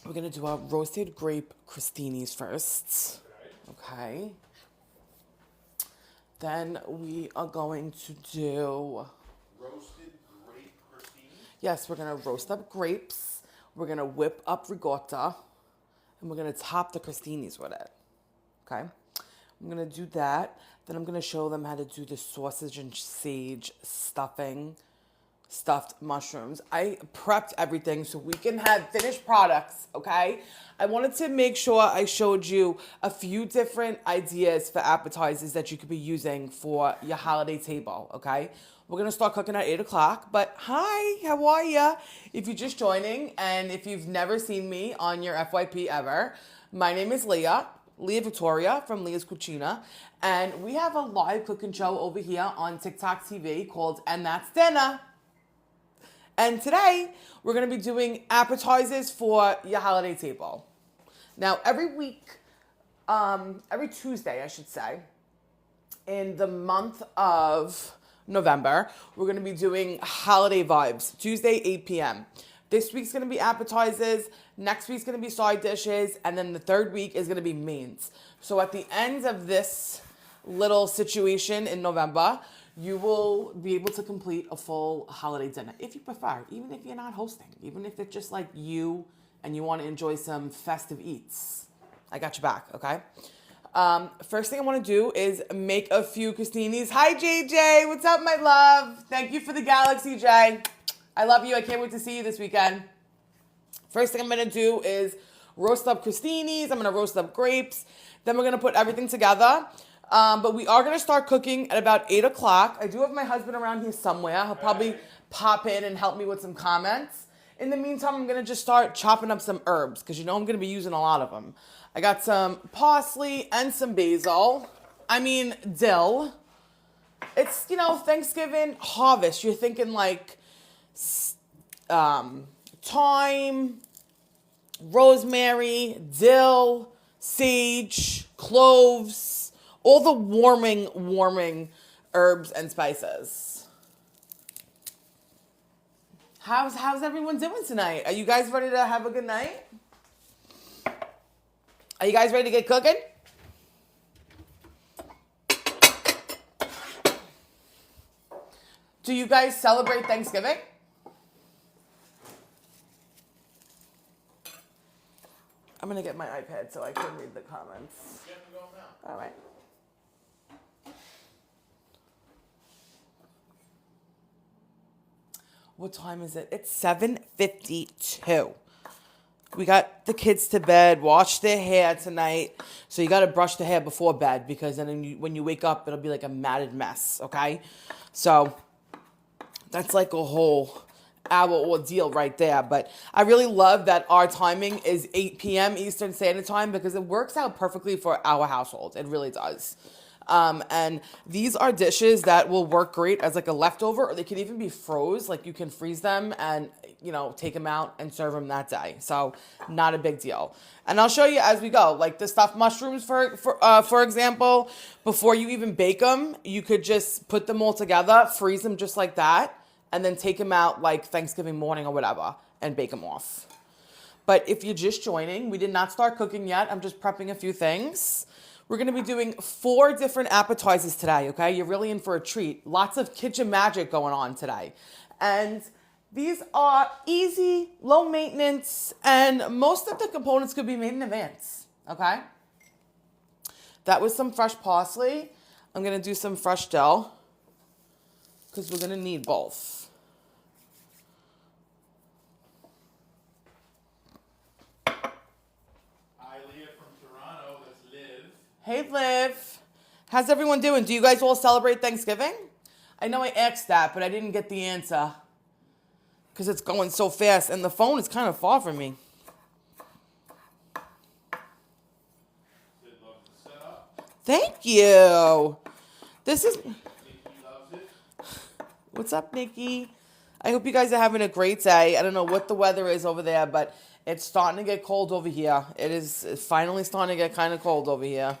We're gonna do our roasted grape crostinis first. Okay. Then we are going to do. Roasted grape crostini? Yes, we're gonna roast up grapes. We're gonna whip up ricotta, and we're gonna top the crostinis with it. Okay. I'm gonna do that. Then I'm gonna show them how to do the sausage and sage stuffing, stuffed mushrooms. I prepped everything so we can have finished products, okay? I wanted to make sure I showed you a few different ideas for appetizers that you could be using for your holiday table, okay? We're gonna start cooking at 8 o'clock, but hi, how are ya? If you're just joining and if you've never seen me on your FYP ever, my name is Leah Victoria from Leah's Cucina, and we have a live cooking show over here on TikTok TV called And That's Dinner. And today, we're going to be doing appetizers for your holiday table. Now, every week, every Tuesday, I should say, in the month of November, we're going to be doing holiday vibes, Tuesday, 8 p.m. This week's going to be appetizers, next week's going to be side dishes, and then the third week is going to be mains. So at the end of this little situation in November, you will be able to complete a full holiday dinner if you prefer, even if you're not hosting, even if it's just like you and you want to enjoy some festive eats. I got your back, okay? First thing I want to do is make a few crostinis. Hi, JJ. What's up, my love? Thank you for the galaxy, Jay. I love you. I can't wait to see you this weekend. First thing I'm going to do is roast up crostinis. I'm going to roast up grapes. Then we're going to put everything together. But we are going to start cooking at about 8 o'clock. I do have my husband around here somewhere. He'll probably pop in and help me with some comments. In the meantime, I'm going to just start chopping up some herbs because you know I'm going to be using a lot of them. I got some parsley and some basil. I mean, dill. It's, you know, Thanksgiving harvest. You're thinking like thyme, rosemary, dill, sage, cloves, all the warming herbs and spices. How's everyone doing tonight? Are you guys ready to have a good night? Are you guys ready to get cooking? Do you guys celebrate Thanksgiving? I'm going to get my iPad so I can read the comments. All right. What time is it? It's 7:52. We got the kids to bed, washed their hair tonight. So you got to brush the hair before bed because then when you wake up, it'll be like a matted mess, okay? So that's like a whole hour ordeal right there. But I really love that our timing is 8 p.m. Eastern Standard Time because it works out perfectly for our household. It really does. And these are dishes that will work great as like a leftover, or they can even be froze. Like you can freeze them and, you know, take them out and serve them that day. So not a big deal. And I'll show you as we go. Like the stuffed mushrooms, for example, before you even bake them, you could just put them all together, freeze them just like that, and then take them out like Thanksgiving morning or whatever and bake them off. But if you're just joining, we did not start cooking yet. I'm just prepping a few things. We're going to be doing 4 different appetizers today, okay? You're really in for a treat. Lots of kitchen magic going on today. And these are easy, low maintenance, and most of the components could be made in advance, okay? That was some fresh parsley. I'm going to do some fresh dill because we're going to need both. Hey, Liv. How's everyone doing? Do you guys all celebrate Thanksgiving? I know I asked that, but I didn't get the answer because it's going so fast, and the phone is kind of far from me. Thank you. This is... What's up, Nikki? I hope you guys are having a great day. I don't know what the weather is over there, but it's starting to get cold over here. It is finally starting to get kind of cold over here.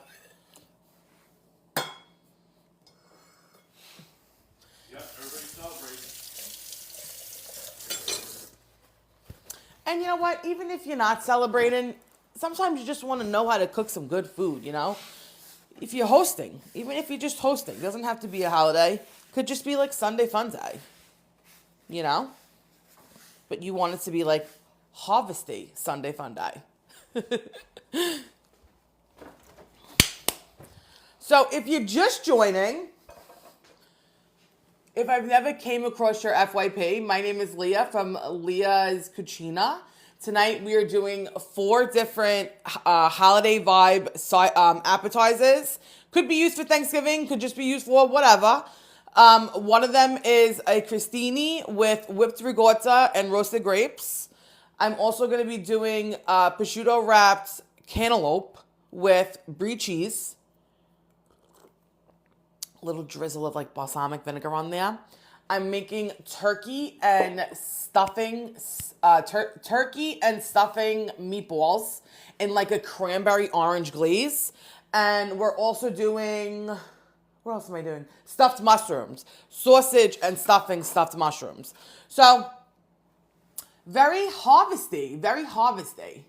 And you know what? Even if you're not celebrating, sometimes you just want to know how to cook some good food, you know? If you're hosting, even if you're just hosting, doesn't have to be a holiday. Could just be like Sunday fun day, you know? But you want it to be like harvesty Sunday fun day. So if you're just joining, if I've never came across your FYP, my name is Leah from Leah's Cucina. Tonight we are doing 4 different holiday vibe appetizers. Could be used for Thanksgiving, could just be used for whatever. One of them is a crostini with whipped ricotta and roasted grapes. I'm also going to be doing prosciutto wrapped cantaloupe with Brie cheese. Little drizzle of like balsamic vinegar on there. I'm making turkey and stuffing meatballs in like a cranberry orange glaze. And we're also doing, what else am I doing? Stuffed mushrooms, sausage and stuffing stuffed mushrooms. So very harvesty, very harvesty.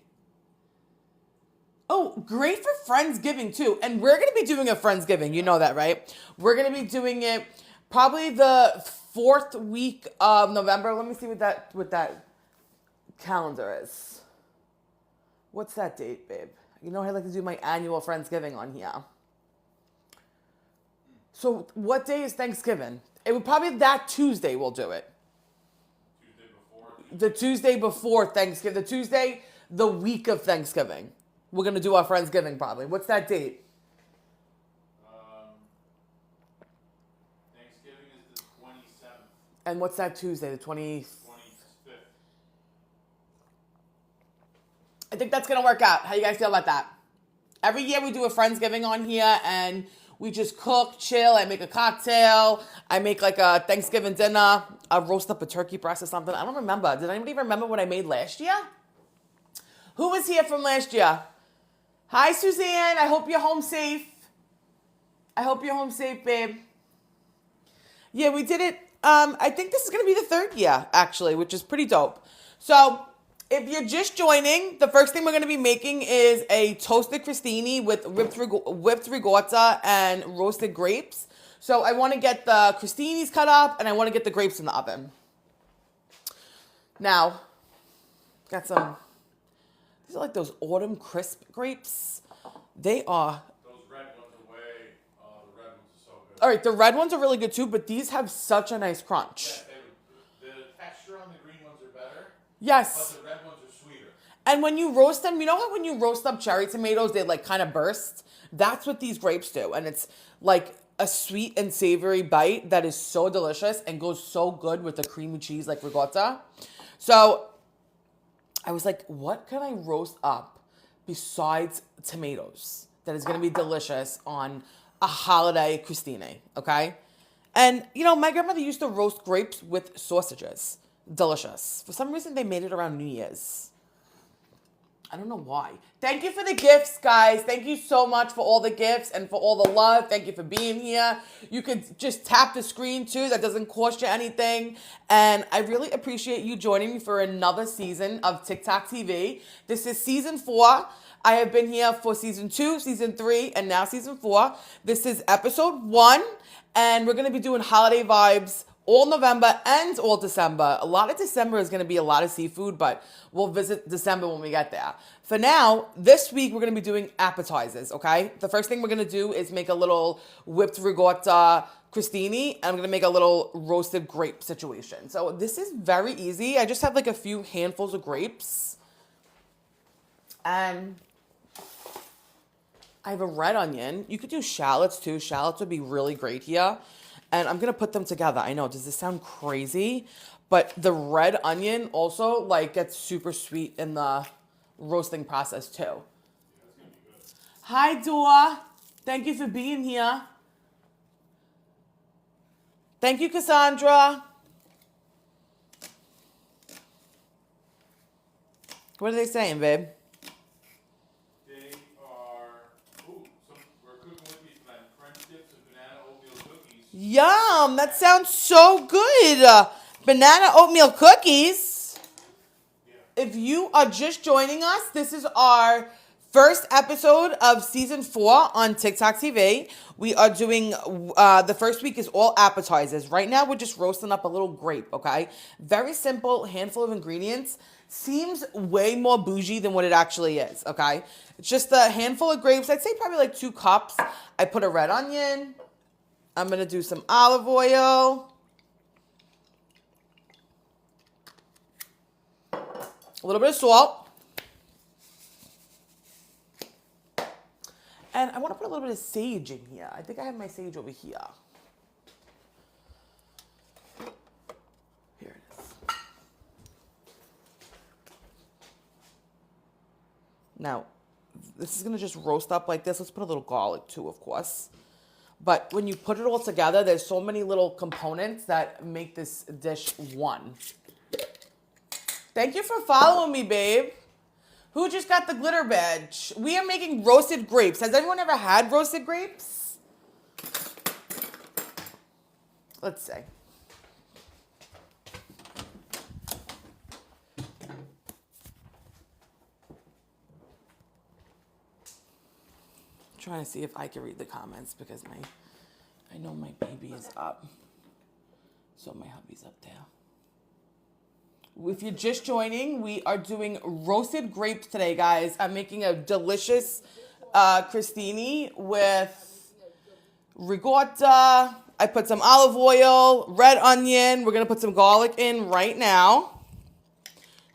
Oh, great for Friendsgiving too. And we're going to be doing a Friendsgiving. You know that, right? We're going to be doing it probably the 4th week of November. Let me see what that calendar is. What's that date, babe? You know I like to do my annual Friendsgiving on here. So what day is Thanksgiving? It would probably that Tuesday we'll do it. Tuesday before? The Tuesday before Thanksgiving. The Tuesday, the week of Thanksgiving. We're going to do our Friendsgiving probably. What's that date? Thanksgiving is the 27th. And what's that Tuesday? The 25th. I think that's going to work out. How you guys feel about that? Every year we do a Friendsgiving on here and we just cook, chill. I make a cocktail. I make like a Thanksgiving dinner. I roast up a turkey breast or something. I don't remember. Did anybody remember what I made last year? Who was here from last year? Hi, Suzanne. I hope you're home safe. I hope you're home safe, babe. Yeah, we did it. I think this is going to be the 3rd year, actually, which is pretty dope. So if you're just joining, the first thing we're going to be making is a toasted crostini with whipped ricotta and roasted grapes. So I want to get the crostinis cut up and I want to get the grapes in the oven. Now, got some... These are like those autumn crisp grapes. They are. Those red ones are way, the red ones are so good. All right, the red ones are really good too, but these have such a nice crunch. Yeah, the texture on the green ones are better. Yes. But the red ones are sweeter. And when you roast them, you know how when you roast up cherry tomatoes, they like kind of burst? That's what these grapes do. And it's like a sweet and savory bite that is so delicious and goes so good with the creamy cheese like ricotta. So I was like, what can I roast up besides tomatoes that is going to be delicious on a holiday crostini, okay? And, you know, my grandmother used to roast grapes with sausages. Delicious. For some reason, they made it around New Year's. I don't know why. Thank you for the gifts, guys. Thank you so much for all the gifts and for all the love. Thank you for being here. You could just tap the screen too. That doesn't cost you anything. And I really appreciate you joining me for another season of TikTok TV. This is season 4. I have been here for season 2, season 3, and now season 4. This is episode 1. And we're going to be doing holiday vibes all November and all December. A lot of December is going to be a lot of seafood, but we'll visit December when we get there. For now, this week we're going to be doing appetizers, okay? The first thing we're going to do is make a little whipped ricotta crostini, and I'm going to make a little roasted grape situation. So this is very easy. I just have like a few handfuls of grapes. And I have a red onion. You could do shallots too. Shallots would be really great here. And I'm going to put them together. I know, does this sound crazy? But the red onion also like gets super sweet in the roasting process too. Yeah, that's gonna be good. Hi, Dua. Thank you for being here. Thank you, Cassandra. What are they saying, babe? They are, we're cooking with these French dips and banana oatmeal cookies. Yum, that sounds so good. Banana oatmeal cookies. Yeah. if you are just joining us, this is our first episode of season 4 on TikTok TV. We are doing, the first week is all appetizers. Right now, we're just roasting up a little grape, okay? Very simple, handful of ingredients. Seems way more bougie than what it actually is, okay? It's just a handful of grapes. I'd say probably like 2 cups. I put a red onion. I'm going to do some olive oil. A little bit of salt. And I want to put a little bit of sage in here. I think I have my sage over here. Here it is. Now, this is going to just roast up like this. Let's put a little garlic too, of course. But when you put it all together, there's so many little components that make this dish one. Thank you for following me, babe. Who just got the glitter badge? We are making roasted grapes. Has anyone ever had roasted grapes? Let's see. Trying to see if I can read the comments because I know my baby is up. So my hubby's up there. If you're just joining, we are doing roasted grapes today, guys. I'm making a delicious crostini with ricotta. I put some olive oil, red onion. We're going to put some garlic in right now.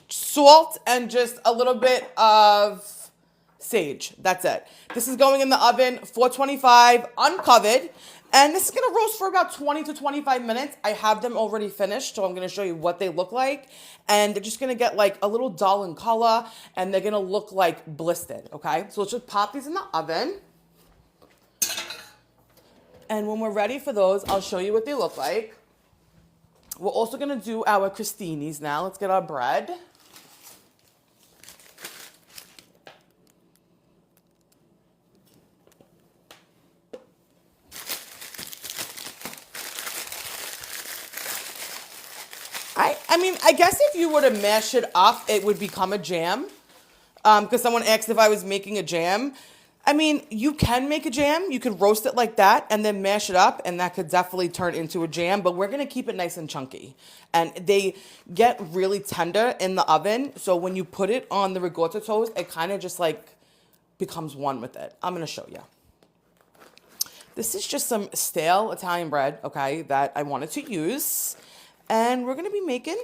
Salt and just a little bit of sage. That's it. This is going in the oven, 425, uncovered. And this is going to roast for about 20 to 25 minutes. I have them already finished, so I'm going to show you what they look like. And they're just going to get like a little dull in color, and they're going to look like blistered, okay? So let's just pop these in the oven. And when we're ready for those, I'll show you what they look like. We're also going to do our crostinis now. Let's get our bread. I mean, I guess if you were to mash it up, it would become a jam. Because someone asked if I was making a jam. I mean, you can make a jam. You could roast it like that and then mash it up, and that could definitely turn into a jam. But we're going to keep it nice and chunky. And they get really tender in the oven. So when you put it on the ricotta toast, it kind of just like becomes one with it. I'm going to show you. This is just some stale Italian bread, okay, that I wanted to use. And we're going to be making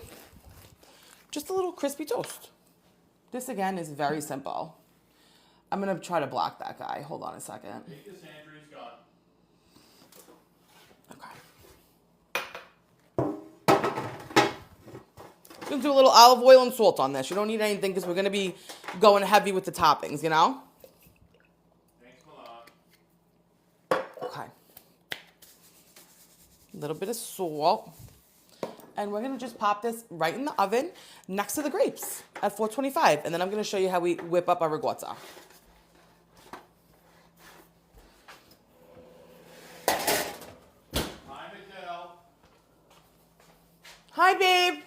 just a little crispy toast. This, again, is very simple. I'm going to try to block that guy. Hold on a second. Take this, Andrew. He's gone. Okay. I'm going to do a little olive oil and salt on this. You don't need anything because we're going to be going heavy with the toppings, you know? Thanks, Milan. Okay. A little bit of salt. And we're going to just pop this right in the oven next to the grapes at 425. And then I'm going to show you how we whip up our ricotta. Hi, Miguel. Hi, babe.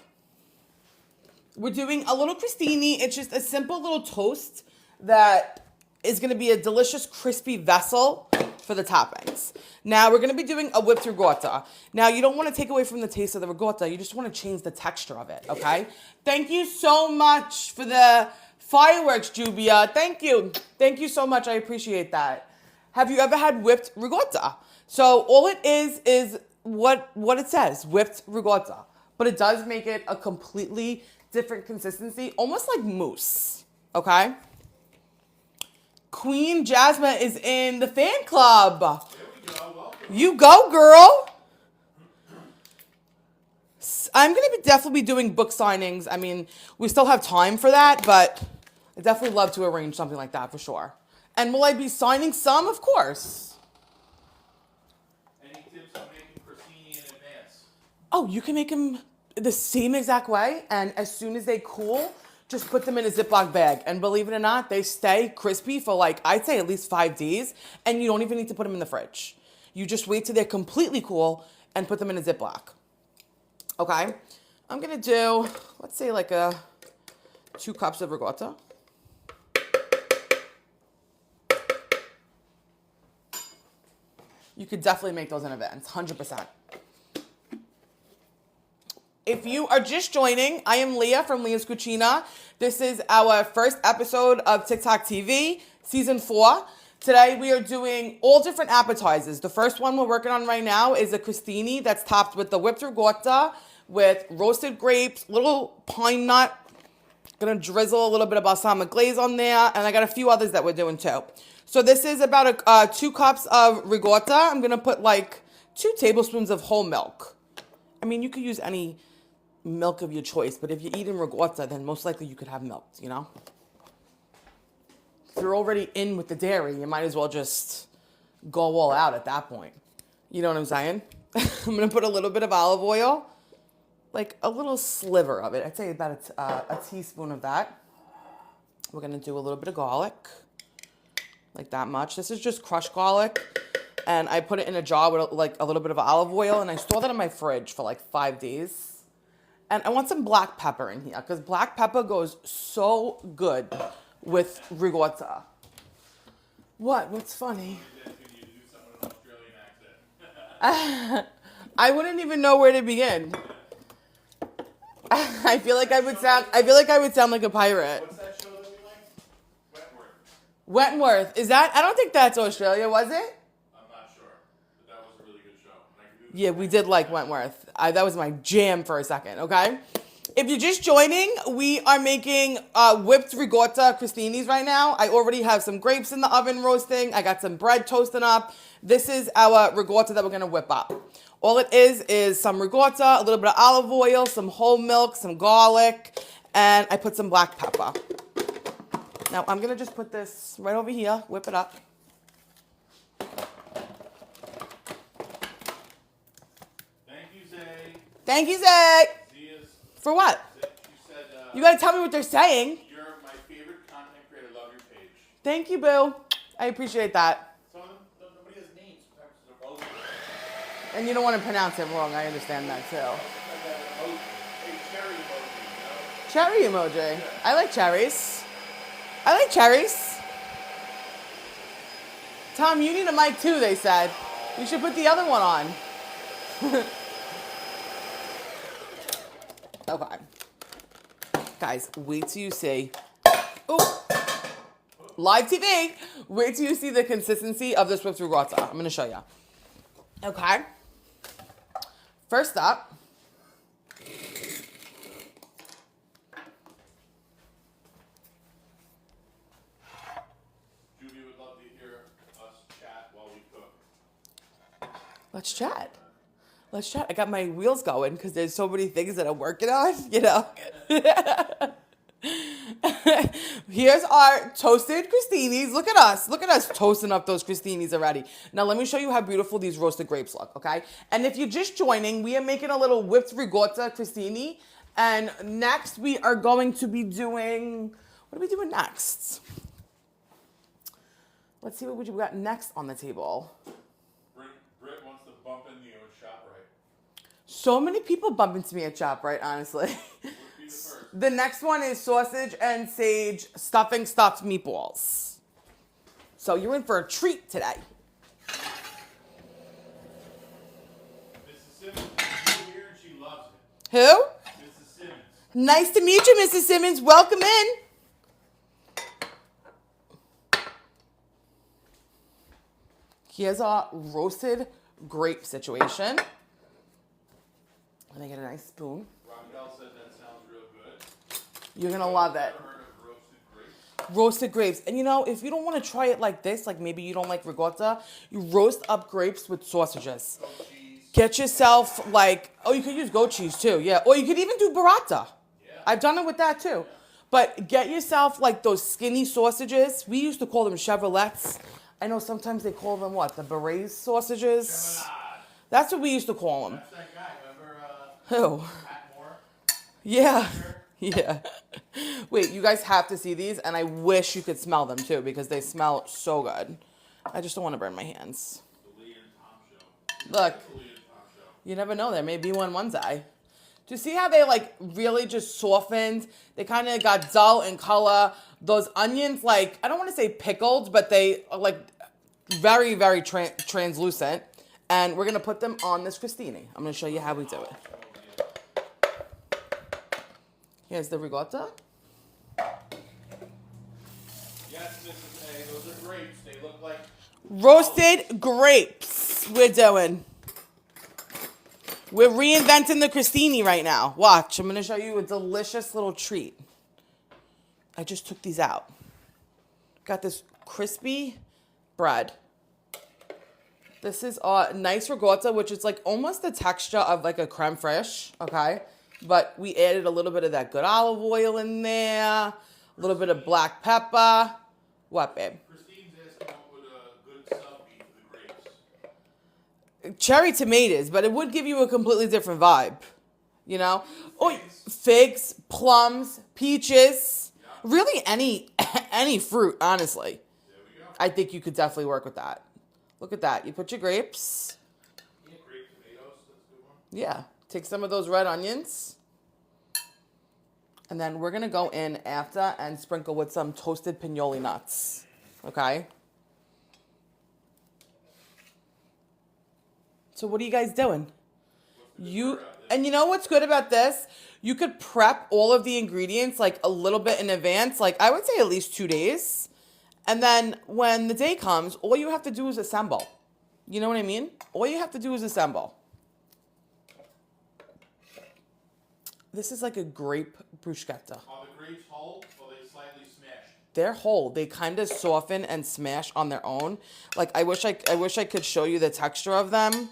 We're doing a little crostini. It's just a simple little toast that is going to be a delicious crispy vessel for the toppings. Now we're going to be doing a whipped ricotta. Now you don't want to take away from the taste of the ricotta. You just want to change the texture of it, okay? Thank you so much for the fireworks, Jubia. Thank you. Thank you so much. I appreciate that. Have you ever had whipped ricotta? So all it is what it says, whipped ricotta. But it does make it a completely different consistency, almost like mousse, okay? Queen Jasmine is in the fan club. There we go. Welcome. You go, girl. I'm going to definitely be doing book signings. I mean, we still have time for that, but I definitely love to arrange something like that for sure. And will I be signing some? Of course. Any tips on making crostini in advance? Oh, you can make them the same exact way, and as soon as they cool, just put them in a Ziploc bag. And believe it or not, they stay crispy for like, I'd say at least 5 days, and you don't even need to put them in the fridge. You just wait till they're completely cool and put them in a Ziploc. Okay? I'm gonna do, let's say like a 2 cups of ricotta. You could definitely make those in advance, 100%. If you are just joining, I am Leah from Leah's Cucina. This is our first episode of TikTok TV, season 4. Today we are doing all different appetizers. The first one we're working on right now is a crostini that's topped with the whipped ricotta with roasted grapes, little pine nut. Gonna drizzle a little bit of balsamic glaze on there, and I got a few others that we're doing too. So this is about 2 cups of ricotta. I'm gonna put like 2 tablespoons of whole milk. I mean, you could use any milk of your choice, but if you're eating ricotta, then most likely you could have milk, you know? If you're already in with the dairy, you might as well just go all out at that point. You know what I'm saying? I'm gonna put a little bit of olive oil, like a little sliver of it. I'd say about a teaspoon of that. We're gonna do a little bit of garlic, like that much. This is just crushed garlic, and I put it in a jar with like a little bit of olive oil, and I store that in my fridge for like 5 days. And I want some black pepper in here because black pepper goes so good with ricotta. What? What's funny? I wouldn't even know where to begin. I feel like I would sound like a pirate. What's that show that we like? Wentworth. Wentworth. Is that? I don't think that's Australia, was it? I'm not sure, but that was a really good show. Yeah, we did like Wentworth. That was my jam for a second, okay? If you're just joining, we are making whipped ricotta crostinis right now. I already have some grapes in the oven roasting. I got some bread toasting up. This is our ricotta that we're going to whip up. All it is some ricotta, a little bit of olive oil, some whole milk, some garlic, and I put some black pepper. Now, I'm going to just put this right over here, whip it up. Thank you, Zay. Thank you, Zay. Zia's, For what? you said You got to tell me what they're saying. you're my favorite content creator. Love your page. Thank you, Boo. I appreciate that. Some of them, nobody has names. Sometimes it's a rose. And you don't want to pronounce it wrong. I understand that, too. Like a emoji, a cherry emoji, Cherry emoji. I like cherries. I like cherries. Tom, you need a mic, too, they said. You should put the other one on. Okay. Guys, wait till you see. Oh, live TV. Wait till you see the consistency of this whipped ricotta. I'm going to show you. Okay. First up. Judy would love to hear us chat while we cook. Let's chat. Let's chat. I got my wheels going because there's so many things that I'm working on, you know. Here's our toasted crostinis. Look at us. Look at us toasting up those crostinis already. Now, let me show you how beautiful these roasted grapes look, okay? And if you're just joining, we are making a little whipped ricotta crostini. And next, we are going to be doing... What are we doing next? Let's see what we got next on the table. Britt wants to bump into you at ShopRite. So many people bump into me at ShopRite, honestly. Would be the first. The next one is sausage and sage stuffed meatballs. So you're in for a treat today. Mrs. Simmons is here and she loves it. Who? Mrs. Simmons. Nice to meet you, Mrs. Simmons. Welcome in. Here's our roasted grape situation. Let me get a nice spoon. Raquel said that sounds real good. You're going to love it. Ever heard of roasted grapes? Roasted grapes. And you know, if you don't want to try it like this, like maybe you don't like ricotta, you roast up grapes with sausages. Goat cheese. Get yourself like, oh, you could use goat cheese too, yeah. Or you could even do burrata. Yeah. I've done it with that too. But get yourself like those skinny sausages. We used to call them chevrolets. I know sometimes they call them what? The berets sausages? That's what we used to call them. That's that guy. Who? Remember Pat Moore? Yeah. Yeah. Wait, you guys have to see these, and I wish you could smell them too because they smell so good. I just don't want to burn my hands. The Lee and Tom show. Look, The Lee and Tom show. you never know. There may be one day. Do you see how they like really just softened? They kind of got dull in color. Those onions, like, I don't want to say pickled, but they are like very, very translucent. And we're going to put them on this crostini. I'm going to show you how we do it. Here's the ricotta. Yes, Mrs. A, those are grapes. They look like Roasted grapes we're doing. We're reinventing the crostini right now. Watch, I'm going to show you a delicious little treat. I just took these out. Got this crispy bread. This is a nice ricotta, which is like almost the texture of like a creme fraiche, okay? But we added a little bit of that good olive oil in there, a little bit of black pepper. What, babe? Christine's asking what would a good sub be for the grapes. Cherry tomatoes, but it would give you a completely different vibe, you know? Oh, figs, plums, peaches, really any fruit, honestly. There we go. I think you could definitely work with that. Look at that. You put your grapes. Yeah, grape tomatoes, that's a good one. Yeah. Take some of those red onions. And then we're going to go in after and sprinkle with some toasted pinoli nuts. Okay? So what are you guys doing? And you know what's good about this? You could prep all of the ingredients like a little bit in advance. Like I would say at least 2 days. And then when the day comes, all you have to do is assemble. You know what I mean? All you have to do is assemble. This is like a grape bruschetta. Are the grapes whole or are they slightly smashed? They're whole. They kind of soften and smash on their own. Like I wish I could show you the texture of them.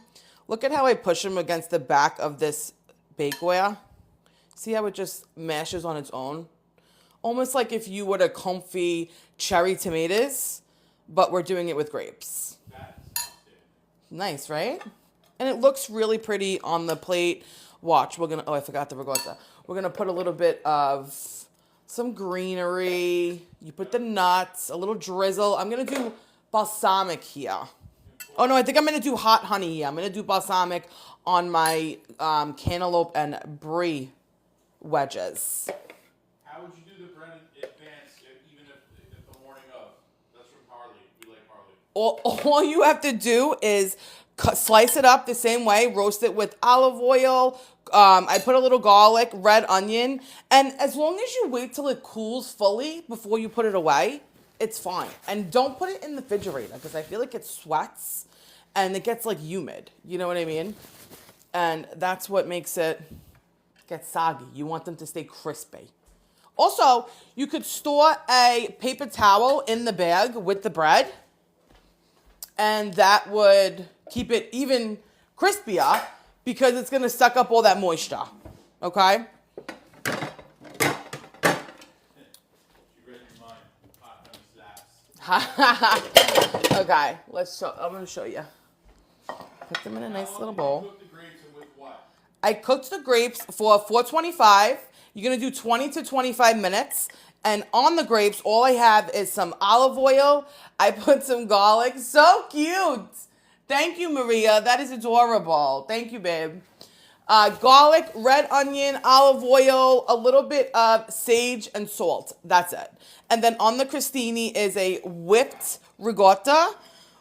Look at how I push them against the back of this bakeware. See how it just mashes on its own? Almost like if you were to comfy cherry tomatoes, but we're doing it with grapes. Nice, right? And it looks really pretty on the plate. Watch, oh, I forgot the ricotta. We're going to put a little bit of some greenery. You put the nuts, a little drizzle. I'm going to do balsamic here. Oh, no, I think I'm going to do hot honey here. I'm going to do balsamic on my cantaloupe and brie wedges. How would you do the bread in advance, even if the morning of? That's from Harley. We like Harley. All you have to do is slice it up the same way, roast it with olive oil. I put a little garlic, red onion, and as long as you wait till it cools fully before you put it away, it's fine. And don't put it in the refrigerator because I feel like it sweats and it gets like humid. You know what I mean? And that's what makes it get soggy. You want them to stay crispy. Also, you could store a paper towel in the bag with the bread, and that would keep it even crispier because it's going to suck up all that moisture. Okay? You read your mind. Hot honey slaps. Okay, I'm going to show you. Put them in a nice little bowl. Cook the grapes and with what? I cooked the grapes for 425. You're going to do 20 to 25 minutes. And on the grapes, all I have is some olive oil. I put some garlic. So cute. Thank you, Maria. That is adorable. Thank you, babe. Garlic, red onion, olive oil, a little bit of sage and salt. That's it. And then on the crostini is a whipped ricotta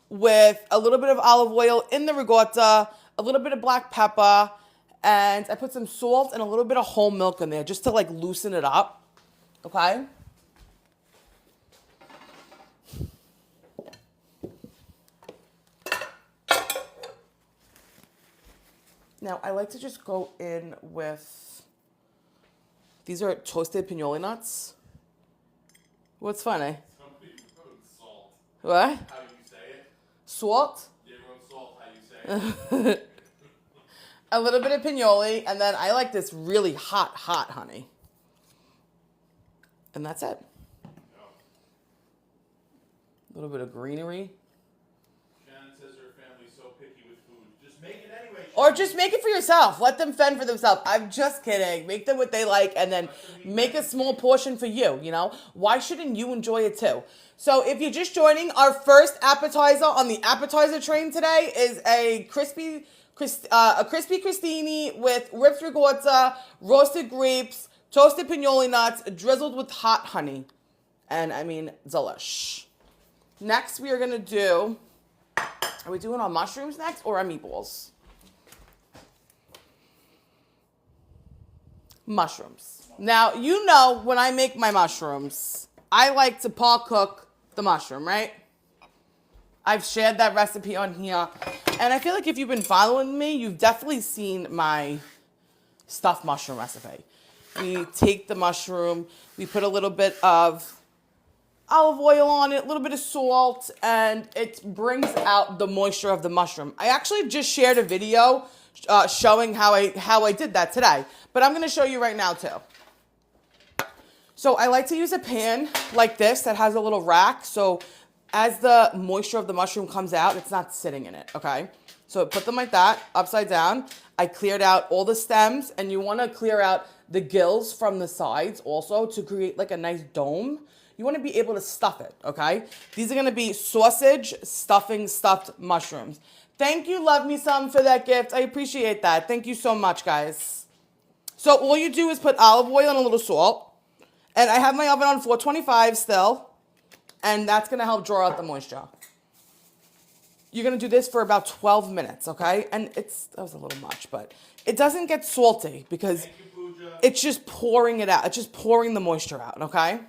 with a little bit of olive oil in the ricotta, a little bit of black pepper, and I put some salt and a little bit of whole milk in there just to like loosen it up. Okay? Now, I like to just go in with, these are toasted pinoli nuts. What's funny? Somebody wrote salt. What? How do you say it? Salt. They wrote salt. How you say it? A little bit of pinoli, and then I like this really hot honey. And that's it. A little bit of greenery. Shannon says her family's so picky with food. Just make it anyway. Or just make it for yourself. Let them fend for themselves. I'm just kidding. Make them what they like and then make a small portion for you, you know? Why shouldn't you enjoy it too? So if you're just joining, our first appetizer on the appetizer train today is a crispy a crispy crostini with whipped ricotta, roasted grapes, toasted pinoli nuts, drizzled with hot honey. And I mean, delish. Next, we are going to do, are we doing our mushrooms next or our meatballs? Mushrooms. Now, you know when I make my mushrooms, I like to par cook the mushroom, right? I've shared that recipe on here. And I feel like if you've been following me, you've definitely seen my stuffed mushroom recipe. We take the mushroom, we put a little bit of olive oil on it, a little bit of salt, and it brings out the moisture of the mushroom. I actually just shared a video showing how I did that today, but I'm going to show you right now too. So I like to use a pan like this that has a little rack, so as the moisture of the mushroom comes out, it's not sitting in it, okay? So put them like that, upside down. I cleared out all the stems, and you want to clear out the gills from the sides also to create like a nice dome. You want to be able to stuff it, okay? These are going to be sausage stuffing stuffed mushrooms. Thank you, Love Me Some, for that gift. I appreciate that. Thank you so much, guys. So all you do is put olive oil and a little salt. And I have my oven on 425 still. And that's going to help draw out the moisture. You're going to do this for about 12 minutes, okay? And that was a little much, but it doesn't get salty because it's just pouring it out. It's just pouring the moisture out, okay?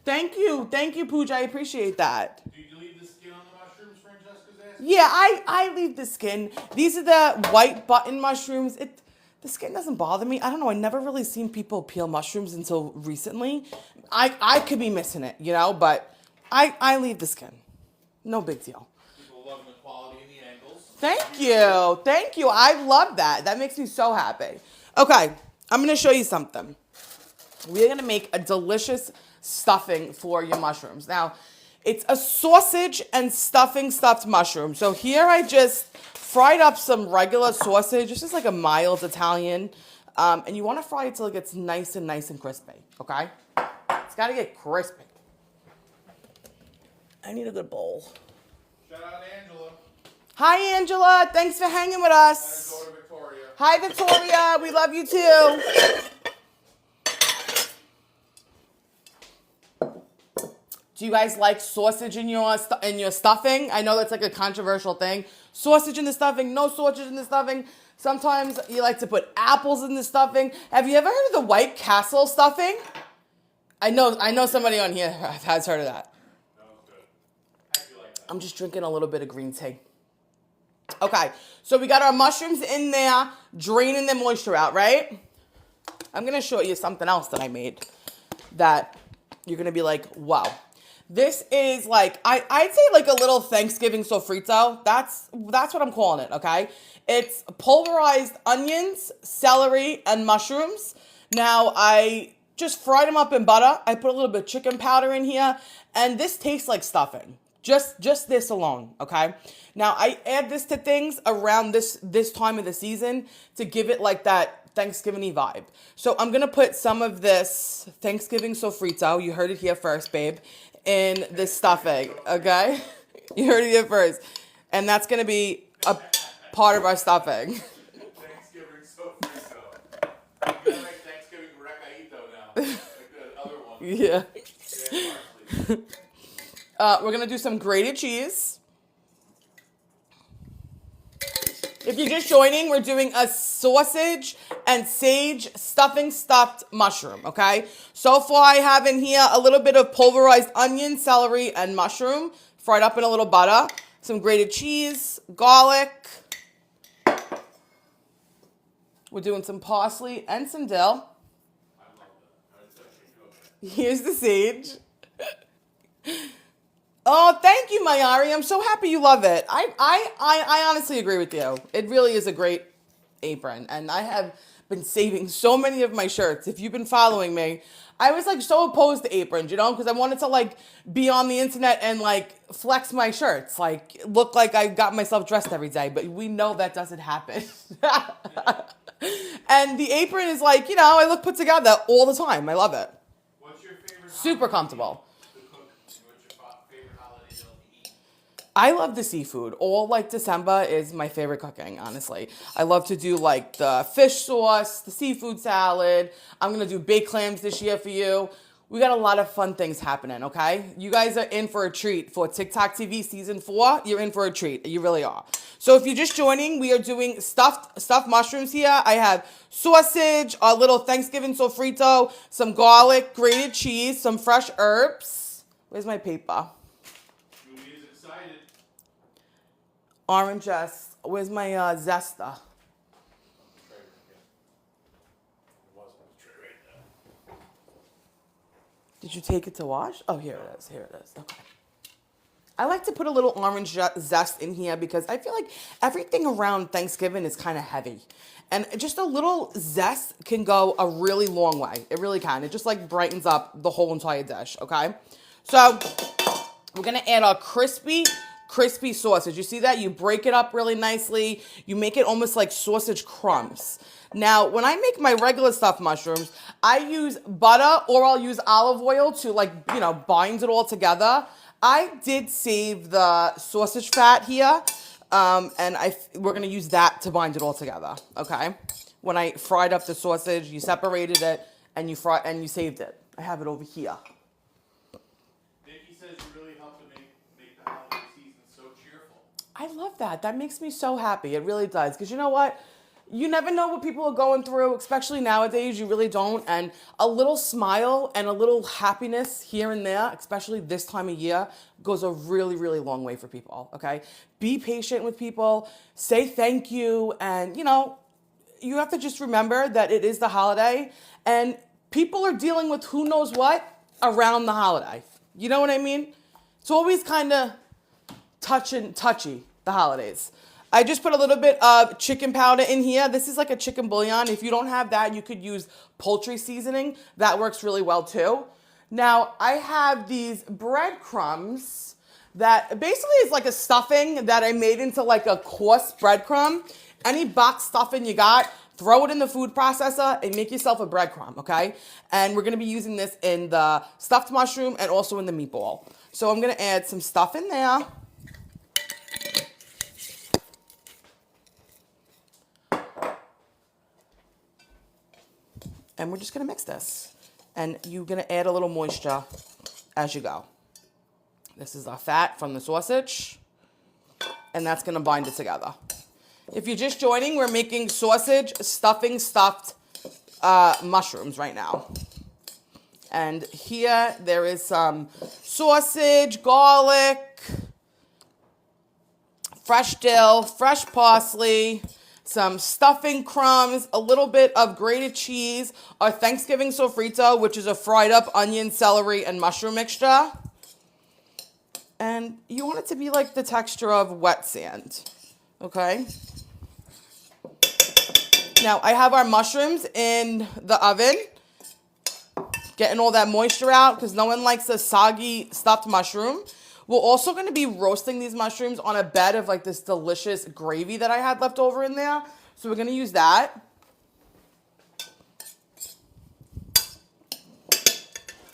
Thank you, Pooja. I appreciate that. Do you leave the skin on the mushrooms, Francesca's asking? Yeah, I leave the skin. These are the white button mushrooms. The skin doesn't bother me. I don't know. I never really seen people peel mushrooms until recently. I could be missing it, but I leave the skin. No big deal. People love the quality and the angles. Thank you. I love that. That makes me so happy. Okay, I'm going to show you something. We're going to make a delicious stuffing for your mushrooms. Now, it's a sausage and stuffing stuffed mushroom. So here I just fried up some regular sausage. It's just like a mild Italian. And you want to fry it till it gets nice and crispy, okay? It's got to get crispy. I need a good bowl. Shout out Angela. Hi, Angela. Thanks for hanging with us. And daughter Victoria. Hi, Victoria. We love you too. Do you guys like sausage in your stuffing? I know that's like a controversial thing. Sausage in the stuffing, no sausage in the stuffing. Sometimes you like to put apples in the stuffing. Have you ever heard of the White Castle stuffing? I know somebody on here has heard of that. That was good. How'd you like that? I'm just drinking a little bit of green tea. Okay, so we got our mushrooms in there, draining the moisture out, right? I'm going to show you something else that I made that you're going to be like, wow. This is like, I'd say like a little Thanksgiving sofrito. That's what I'm calling it, okay? It's pulverized onions, celery, and mushrooms. Now, I just fried them up in butter. I put a little bit of chicken powder in here, and this tastes like stuffing. Just this alone, okay? Now, I add this to things around this time of the season to give it like that Thanksgiving-y vibe. So I'm going to put some of this Thanksgiving sofrito, you heard it here first, babe, in this stuffing, okay? You heard it here first. And that's going to be a part of our stuffing. Thanksgiving sofrito. You gotta make Thanksgiving recaito now. Like the other one. Yeah. Yeah, We're going to do some grated cheese. If you're just joining, we're doing a sausage and sage stuffing stuffed mushroom, okay? So far, I have in here a little bit of pulverized onion, celery, and mushroom fried up in a little butter, some grated cheese, garlic. We're doing some parsley and some dill. I love that. That's actually good. Here's the sage. Oh, thank you, Mayari. I'm so happy you love it. I honestly agree with you. It really is a great apron. And I have been saving so many of my shirts. If you've been following me, I was like so opposed to aprons, because I wanted to like be on the internet and like flex my shirts, like look like I got myself dressed every day. But we know that doesn't happen. And the apron is like, I look put together all the time. I love it. What's your favorite Super comfortable. I love the seafood. All like December is my favorite cooking, honestly. I love to do like the fish sauce, the seafood salad. I'm gonna do baked clams this year for you. We got a lot of fun things happening, okay? You guys are in for a treat for TikTok TV season 4. You're in for a treat. You really are. So if you're just joining, we are doing stuffed mushrooms here. I have sausage, a little Thanksgiving sofrito, some garlic, grated cheese, some fresh herbs. Where's my paper? Julie is excited. Orange zest. Where's my zesta? Tray right here. It was on the tray right there. Did you take it to wash? Oh, here it is. Here it is. Okay. I like to put a little orange zest in here because I feel like everything around Thanksgiving is kind of heavy. And just a little zest can go a really long way. It really can. It just like brightens up the whole entire dish, okay? So we're going to add our crispy sausage. You see that? You break it up really nicely. You make it almost like sausage crumbs. Now, when I make my regular stuffed mushrooms, I use butter or I'll use olive oil to bind it all together. I did save the sausage fat here, and we're going to use that to bind it all together, okay? When I fried up the sausage, you separated it, and you saved it. I have it over here. Nikki says you really helped to make the holiday season so cheerful. I love that. That makes me so happy. It really does. Because you know what? You never know what people are going through, especially nowadays. You really don't. And a little smile and a little happiness here and there, especially this time of year, goes a really, really long way for people, okay? Be patient with people. Say thank you. And, you have to just remember that it is the holiday. And people are dealing with who knows what around the holiday. You know what I mean? It's always kind of touchy, the holidays. I just put a little bit of chicken powder in here. This is like a chicken bouillon. If you don't have that, you could use poultry seasoning. That works really well too. Now, I have these breadcrumbs that basically is like a stuffing that I made into like a coarse breadcrumb. Any box stuffing you got, throw it in the food processor and make yourself a breadcrumb, okay? And we're gonna be using this in the stuffed mushroom and also in the meatball. So I'm gonna add some stuff in there. And we're just going to mix this. And you're going to add a little moisture as you go. This is our fat from the sausage. And that's going to bind it together. If you're just joining, we're making sausage stuffing stuffed mushrooms right now. And here there is some sausage, garlic, fresh dill, fresh parsley, some stuffing crumbs, a little bit of grated cheese, our Thanksgiving sofrito, which is a fried up onion, celery, and mushroom mixture. And you want it to be like the texture of wet sand, okay? Now, I have our mushrooms in the oven, getting all that moisture out because no one likes a soggy stuffed mushroom. We're also going to be roasting these mushrooms on a bed of like this delicious gravy that I had left over in there. So we're going to use that.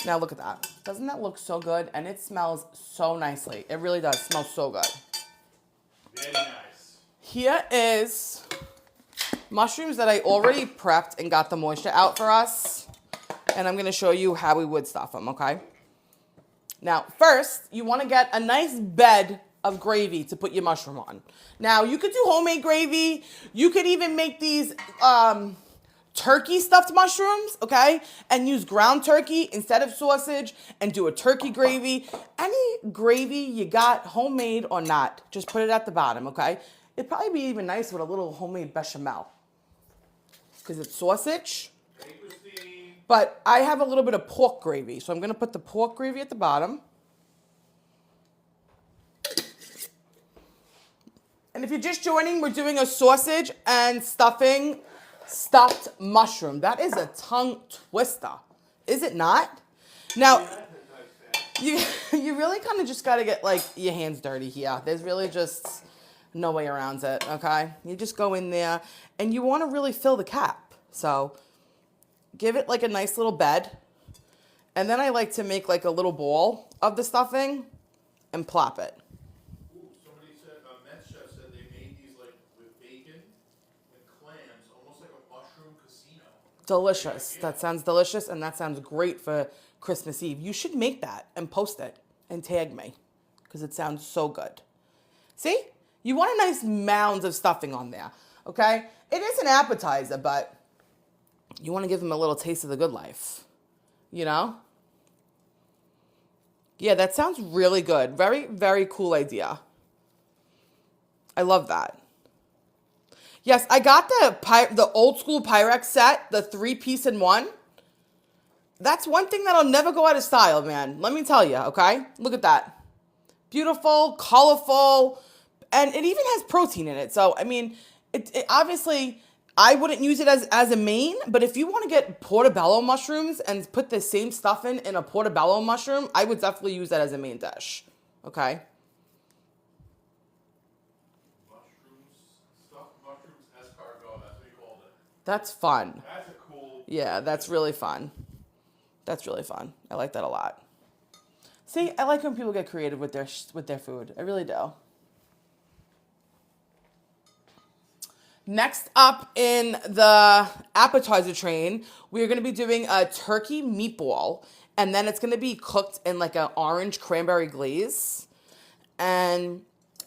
Now look at that. Doesn't that look so good? And it smells so nicely. It really does smell so good. Very nice. Here is mushrooms that I already prepped and got the moisture out for us. And I'm going to show you how we would stuff them, okay? Now, first, you want to get a nice bed of gravy to put your mushroom on. Now, you could do homemade gravy. You could even make these turkey stuffed mushrooms, okay? And use ground turkey instead of sausage and do a turkey gravy. Any gravy you got, homemade or not, just put it at the bottom, okay? It'd probably be even nice with a little homemade bechamel because it's sausage. But I have a little bit of pork gravy, so I'm going to put the pork gravy at the bottom. And if you're just joining, we're doing a sausage and stuffing stuffed mushroom. That is a tongue twister, is it not? Now, you really kind of just got to get like your hands dirty here. There's really just no way around it, okay? You just go in there and you want to really fill the cap. So give it like a nice little bed. And then I like to make like a little ball of the stuffing and plop it. Ooh, Delicious. That sounds delicious, and that sounds great for Christmas Eve. You should make that and post it and tag me because it sounds so good. See? You want a nice mound of stuffing on there, okay? It is an appetizer, but you want to give them a little taste of the good life, you know? Yeah, that sounds really good. Very, very cool idea. I love that. Yes, I got the old school Pyrex set, the 3-piece in one. That's one thing that'll never go out of style, man. Let me tell you, okay? Look at that. Beautiful, colorful, and it even has protein in it. So, I mean, it obviously, I wouldn't use it as a main, but if you want to get portobello mushrooms and put the same stuff in a portobello mushroom, I would definitely use that as a main dish, okay? That's fun. That's a cool. Yeah, that's really fun. That's really fun. I like that a lot. See, I like when people get creative with their food. I really do. Next up in the appetizer train, we're going to be doing a turkey meatball, and then it's going to be cooked in like an orange cranberry glaze. And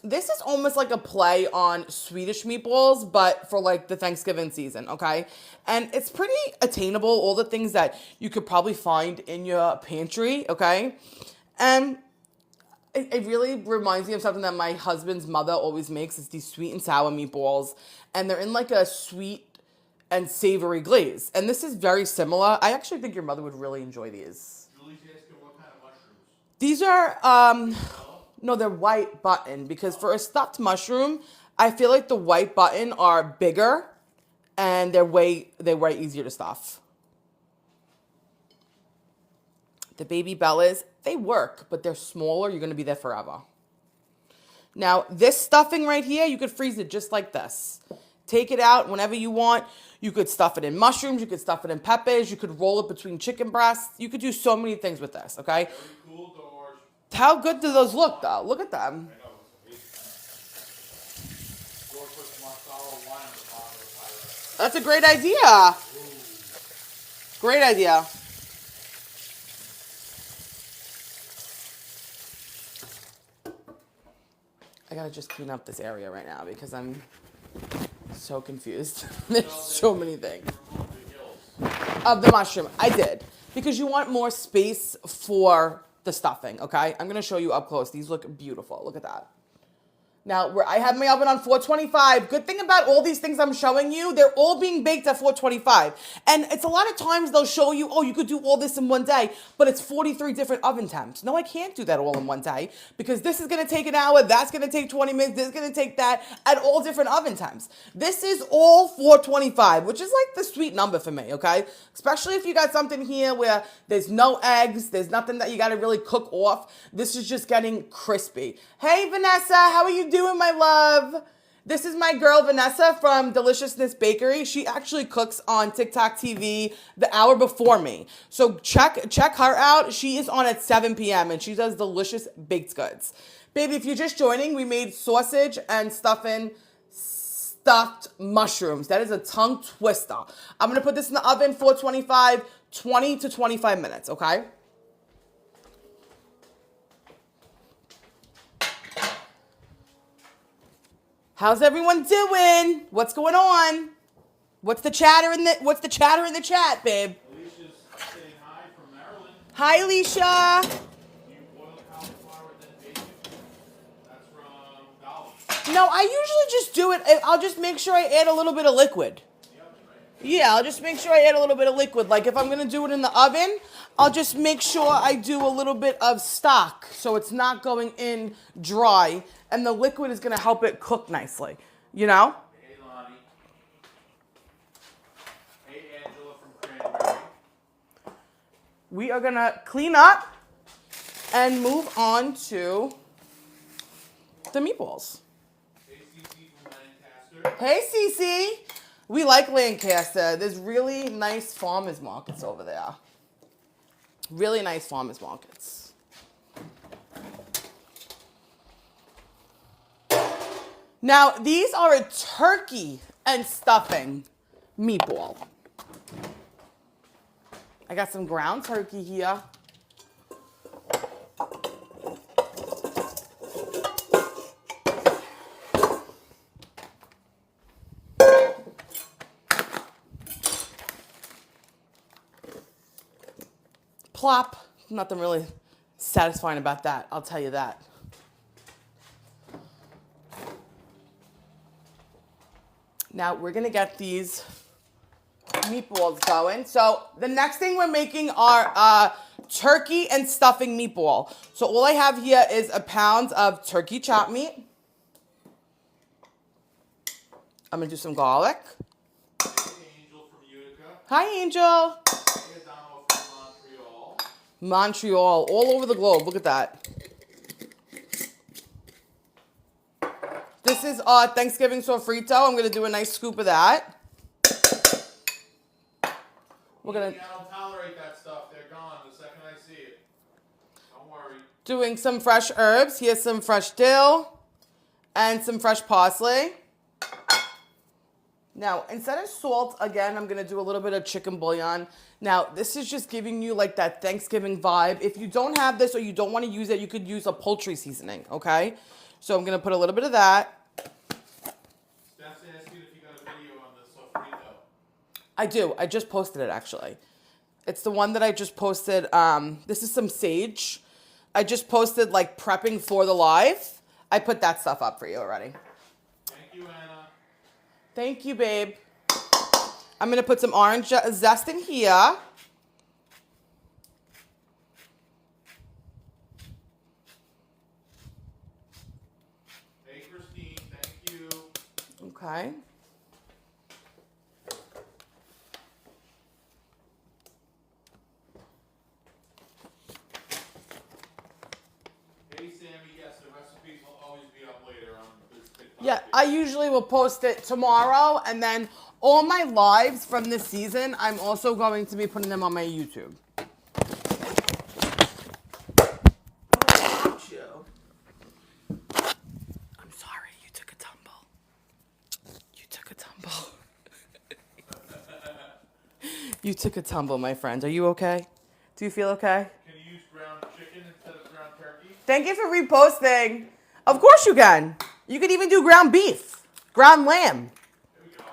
this is almost like a play on Swedish meatballs, but for like the Thanksgiving season, okay? And it's pretty attainable, all the things that you could probably find in your pantry, okay? And it really reminds me of something that my husband's mother always makes. It's these sweet and sour meatballs, and they're in like a sweet and savory glaze. And this is very similar. I actually think your mother would really enjoy these. Julie's asking what kind of mushrooms. These are, no, they're white button, because for a stuffed mushroom, I feel like the white button are bigger and they're way easier to stuff. The baby bellas, they work, but they're smaller. You're going to be there forever. Now, this stuffing right here, you could freeze it just like this. Take it out whenever you want. You could stuff it in mushrooms. You could stuff it in peppers. You could roll it between chicken breasts. You could do so many things with this, okay? Very cool, George. How good do those look, though? Look at them. I know, it's amazing. George puts marsala wine on the bottom of the Pyrex. That's a great idea. Great idea. I gotta just clean up this area right now because I'm so confused. There's so many things. Of the mushroom, I did. Because you want more space for the stuffing, okay? I'm gonna show you up close. These look beautiful. Look at that. Now, I have my oven on 425. Good thing about all these things I'm showing you, they're all being baked at 425. And it's a lot of times they'll show you, oh, you could do all this in one day, but it's 43 different oven temps. No, I can't do that all in one day because this is gonna take an hour, that's gonna take 20 minutes, this is gonna take that at all different oven temps. This is all 425, which is like the sweet number for me, okay? Especially if you got something here where there's no eggs, there's nothing that you gotta really cook off. This is just getting crispy. Hey, Vanessa, how are you doing, my love? This is my girl Vanessa from Deliciousness Bakery. She actually cooks on TikTok TV the hour before me. So check her out. She is on at 7 p.m. and she does delicious baked goods. Baby, if you're just joining, we made sausage and stuffed mushrooms. That is a tongue twister. I'm going to put this in the oven, 425, 20 to 25 minutes, okay? How's everyone doing? What's going on? What's the chatter in the chat, babe? Alicia's saying hi from Maryland. Hi, Alicia. Do you boil cauliflower and then bake it? That's from Dolly. No, I usually just do it. I'll just make sure I add a little bit of liquid. Yeah, I'll just make sure I add a little bit of liquid. Like if I'm going to do it in the oven, I'll just make sure I do a little bit of stock so it's not going in dry. And the liquid is going to help it cook nicely. You know? Hey, Lonnie. Hey, Angela from Cranberry. We are going to clean up and move on to the meatballs. Hey, Cece from Lancaster. Hey, Cece. We like Lancaster. There's really nice farmers markets over there. Really nice farmers markets. Now, these are a turkey and stuffing meatball. I got some ground turkey here. Plop. Nothing really satisfying about that, I'll tell you that. Now we're gonna get these meatballs going. So the next thing we're making are turkey and stuffing meatball. So all I have here is a pound of turkey chopped meat. I'm gonna do some garlic. Hey, Angel from Utica. Hi, Angel. Hey, Adamo from Montreal. Montreal, all over the globe. Look at that. This is Thanksgiving sofrito. I'm gonna do a nice scoop of that. We're gonna I don't tolerate that stuff. They're gone the second I see it. Don't worry. doing some fresh herbs. Here's some fresh dill and some fresh parsley. Now, instead of salt, again, I'm gonna do a little bit of chicken bouillon. Now, this is just giving you like that Thanksgiving vibe. If you don't have this or you don't want to use it, you could use a poultry seasoning, okay? So I'm gonna put a little bit of that. Steph's asking if you got a video on the sofrito. I do. I just posted it, actually. It's the one that I just posted. This is some sage. I just posted like prepping for the live. I put that stuff up for you already. Thank you, Anna. Thank you, babe. I'm going to put some orange zest in here. Hey, Christine. Thank you. Okay. Hey, Sammy. Yes, the recipes will always be up later on this TikTok. Yeah, I usually will post it tomorrow, and then all my lives from this season, I'm also going to be putting them on my YouTube. I'm sorry, you took a tumble. You took a tumble. You took a tumble, my friend. Are you okay? Do you feel okay? Can you use ground chicken instead of ground turkey? Thank you for reposting. Of course you can. You could even do ground beef, ground lamb. There we go.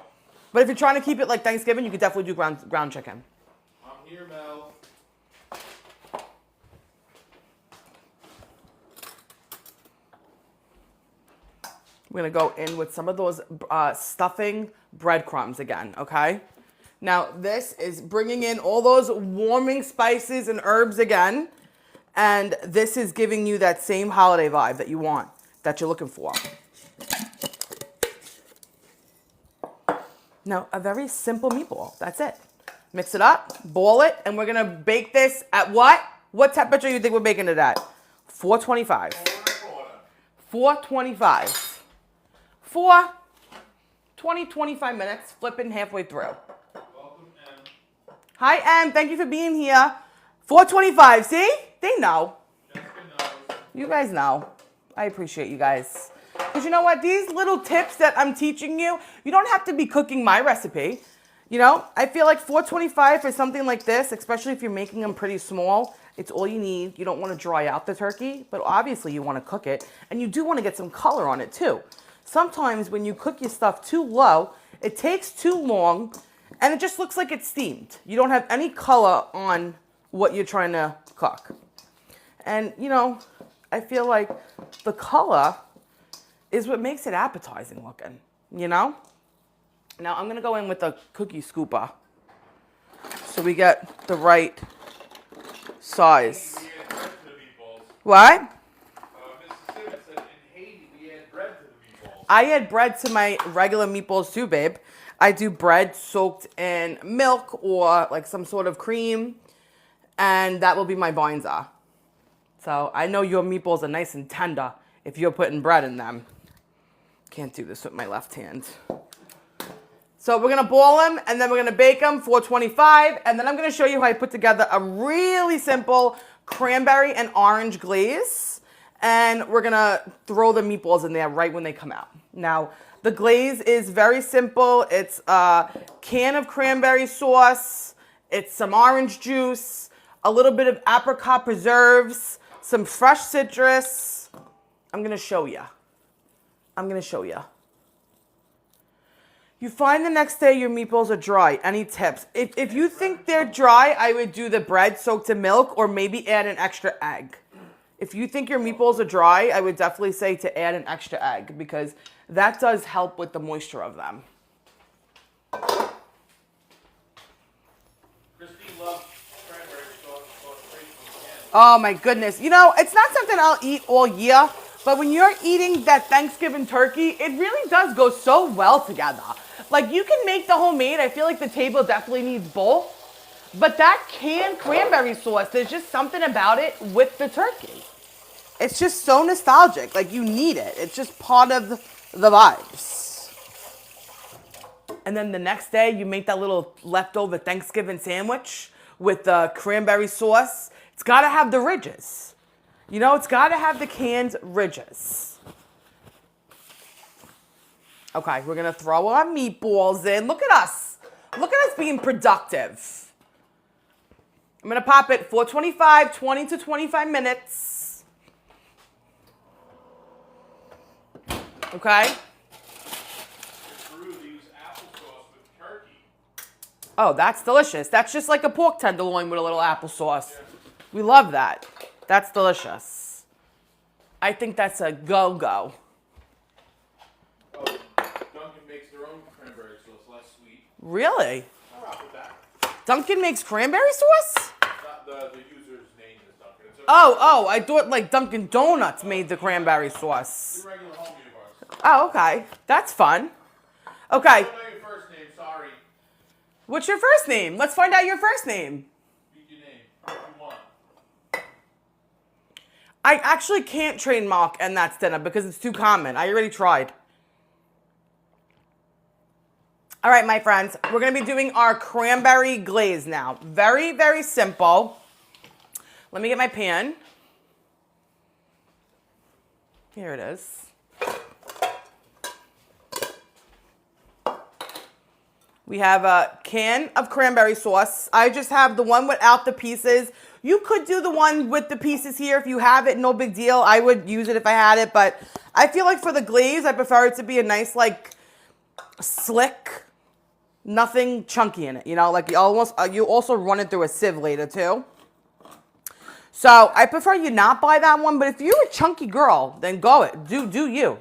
But if you're trying to keep it like Thanksgiving, you could definitely do ground chicken. I'm here, Mel. We're going to go in with some of those stuffing breadcrumbs again, okay? Now, this is bringing in all those warming spices and herbs again. And this is giving you that same holiday vibe that you want, that you're looking for. Now, a very simple meatball. That's it. Mix it up, boil it, and we're going to bake this at what? What temperature do you think we're baking it at? 425. 425. For 20, 25 minutes, flipping halfway through. Welcome, Em. Hi, Em. Thank you for being here. 425. See? They know. Jessica knows. You guys know. I appreciate you guys. Because you know what? These little tips that I'm teaching you, you don't have to be cooking my recipe. You know, I feel like 425 for something like this, especially if you're making them pretty small, it's all you need. You don't want to dry out the turkey, but obviously you want to cook it. And you do want to get some color on it too. Sometimes when you cook your stuff too low, it takes too long and it just looks like it's steamed. You don't have any color on what you're trying to cook. And, you know, I feel like the color is what makes it appetizing looking, you know? Now I'm gonna go in with a cookie scooper so we get the right size. We add bread to the meatballs. What? Mrs. Simmons said in Haiti we add bread to the meatballs. I add bread to my regular meatballs too, babe. I do bread soaked in milk or like some sort of cream, and that will be my bonza. So I know your meatballs are nice and tender if you're putting bread in them. Can't do this with my left hand. So we're gonna boil them and then we're gonna bake them 425, and then I'm gonna show you how I put together a really simple cranberry and orange glaze, and we're gonna throw the meatballs in there right when they come out. Now, the glaze is very simple. It's a can of cranberry sauce. It's some orange juice, a little bit of apricot preserves, some fresh citrus. I'm going to show you. You find the next day your meatballs are dry. Any tips? If you think they're dry, I would do the bread soaked in milk or maybe add an extra egg. If you think your meatballs are dry, I would definitely say to add an extra egg because that does help with the moisture of them. Christine loves cranberry sauce straight from the can. Oh my goodness. You know, it's not something I'll eat all year, but when you're eating that Thanksgiving turkey, it really does go so well together. Like you can make the homemade. I feel like the table definitely needs both. But that canned cranberry sauce, there's just something about it with the turkey. It's just so nostalgic. Like you need it. It's just part of the vibes. And then the next day, you make that little leftover Thanksgiving sandwich with the cranberry sauce. It's got to have the ridges. You know, it's got to have the canned ridges. Okay, we're going to throw our meatballs in. Look at us. Look at us being productive. I'm going to pop it 425, 20 to 25 minutes. Okay. Drew used applesauce with turkey. Oh, that's delicious. That's just like a pork tenderloin with a little applesauce. We love that. That's delicious. I think that's a go-go. Oh, Dunkin' makes their own cranberry sauce, less sweet. Really? I'll rock with that. Dunkin' makes cranberry sauce? Not the user's name is Dunkin'. It's okay. Oh, I thought like Dunkin' Donuts made the cranberry sauce. Your regular homie of ours. Oh, okay. That's fun. Okay. I don't know your first name, sorry. What's your first name? Let's find out your first name. Read your name, if you want. I actually can't trademark and that's dinner because it's too common. I already tried. All right, my friends, we're going to be doing our cranberry glaze now. Very, very simple. Let me get my pan. Here it is. We have a can of cranberry sauce. I just have the one without the pieces. You could do the one with the pieces here if you have it, no big deal. I would use it if I had it, but I feel like for the glaze, I prefer it to be a nice, like, slick, nothing chunky in it. You know, like you also run it through a sieve later too. So I prefer you not buy that one, but if you're a chunky girl, then go it. Do you.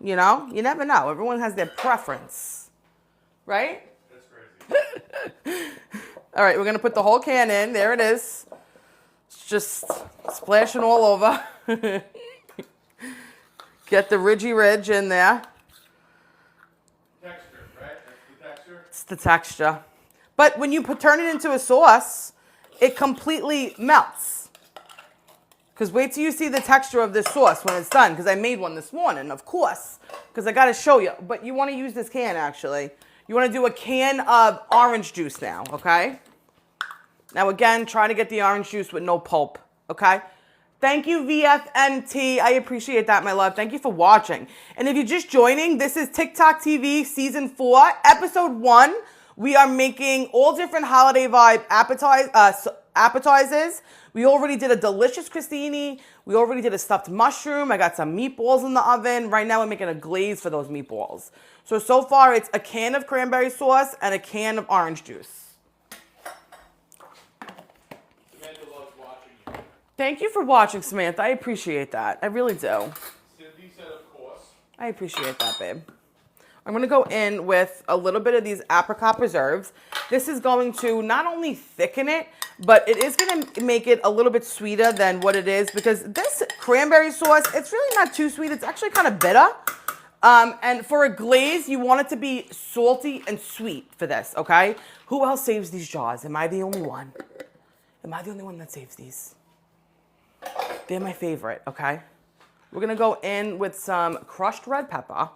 You know, you never know. Everyone has their preference. Right? That's crazy. All right, we're going to put the whole can in. There it is. It's just splashing all over. Get the ridgy ridge in there. Texture, right? That's the texture? It's the texture. But when you turn it into a sauce, it completely melts. Because wait till you see the texture of this sauce when it's done. Because I made one this morning, of course. Because I got to show you. But you want to use this can, actually. You want to do a can of orange juice now, okay? Now, again, try to get the orange juice with no pulp, okay? Thank you, VFNT. I appreciate that, my love. Thank you for watching. And if you're just joining, this is TikTok TV Season 4, Episode 1. We are making all different holiday vibe appetizers. We already did a delicious crostini. We already did a stuffed mushroom. I got some meatballs in the oven. Right now, we're making a glaze for those meatballs. So far, it's a can of cranberry sauce and a can of orange juice. Samantha loves watching you. Thank you for watching, Samantha. I appreciate that. I really do. Cindy said, of course. I appreciate that, babe. I'm going to go in with a little bit of these apricot preserves. This is going to not only thicken it, but it is going to make it a little bit sweeter than what it is because this cranberry sauce, it's really not too sweet. It's actually kind of bitter. And for a glaze, you want it to be salty and sweet for this, okay? Who else saves these jars? Am I the only one? Am I the only one that saves these? They're my favorite, okay? We're going to go in with some crushed red pepper.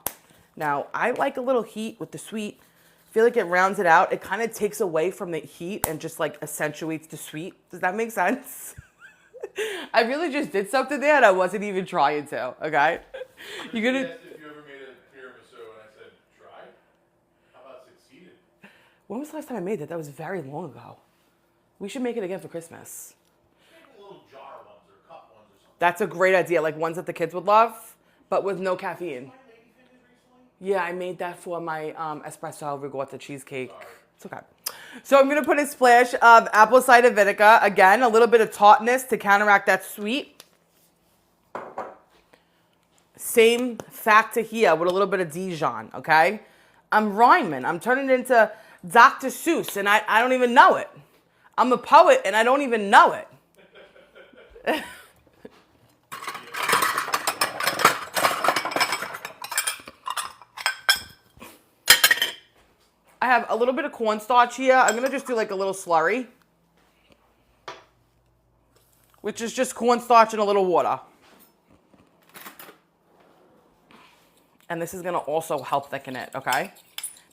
Now, I like a little heat with the sweet. I feel like it rounds it out. It kind of takes away from the heat and just like accentuates the sweet. Does that make sense? I really just did something there and I wasn't even trying to, okay? You're going to... If you ever made a tiramisu and I said, try? How about succeeded? When was the last time I made that? That was very long ago. We should make it again for Christmas. Maybe little jar ones or cup ones or something. That's a great idea, like ones that the kids would love, but with no caffeine. My lady fingers recently? Yeah, I made that for my espresso ricotta cheesecake. Sorry. It's okay. So I'm going to put a splash of apple cider vinegar. Again, a little bit of tartness to counteract that sweet. Same factor here with a little bit of Dijon, okay? I'm rhyming. I'm turning into Dr. Seuss, and I don't even know it. I'm a poet, and I don't even know it. I have a little bit of cornstarch here. I'm going to just do like a little slurry, which is just cornstarch and a little water. And this is going to also help thicken it, okay?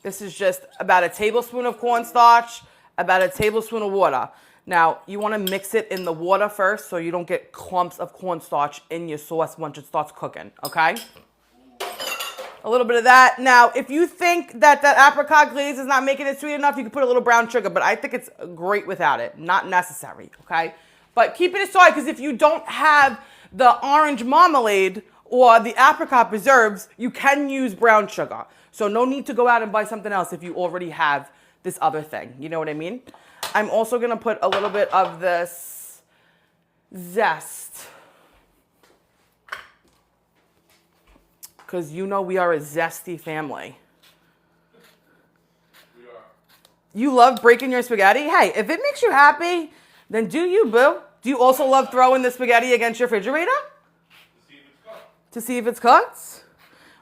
This is just about a tablespoon of cornstarch, about a tablespoon of water. Now, you want to mix it in the water first so you don't get clumps of cornstarch in your sauce once it starts cooking, okay? A little bit of that. Now, if you think that that apricot glaze is not making it sweet enough, you can put a little brown sugar, but I think it's great without it. Not necessary, okay? But keep it aside, because if you don't have the orange marmalade or the apricot preserves, you can use brown sugar. So no need to go out and buy something else if you already have this other thing. You know what I mean? I'm also going to put a little bit of this zest. Because you know we are a zesty family. We are. You love breaking your spaghetti? Hey, if it makes you happy, then do you, boo. Do you also love throwing the spaghetti against your refrigerator? To see if it's cooked. To see if it's cooked?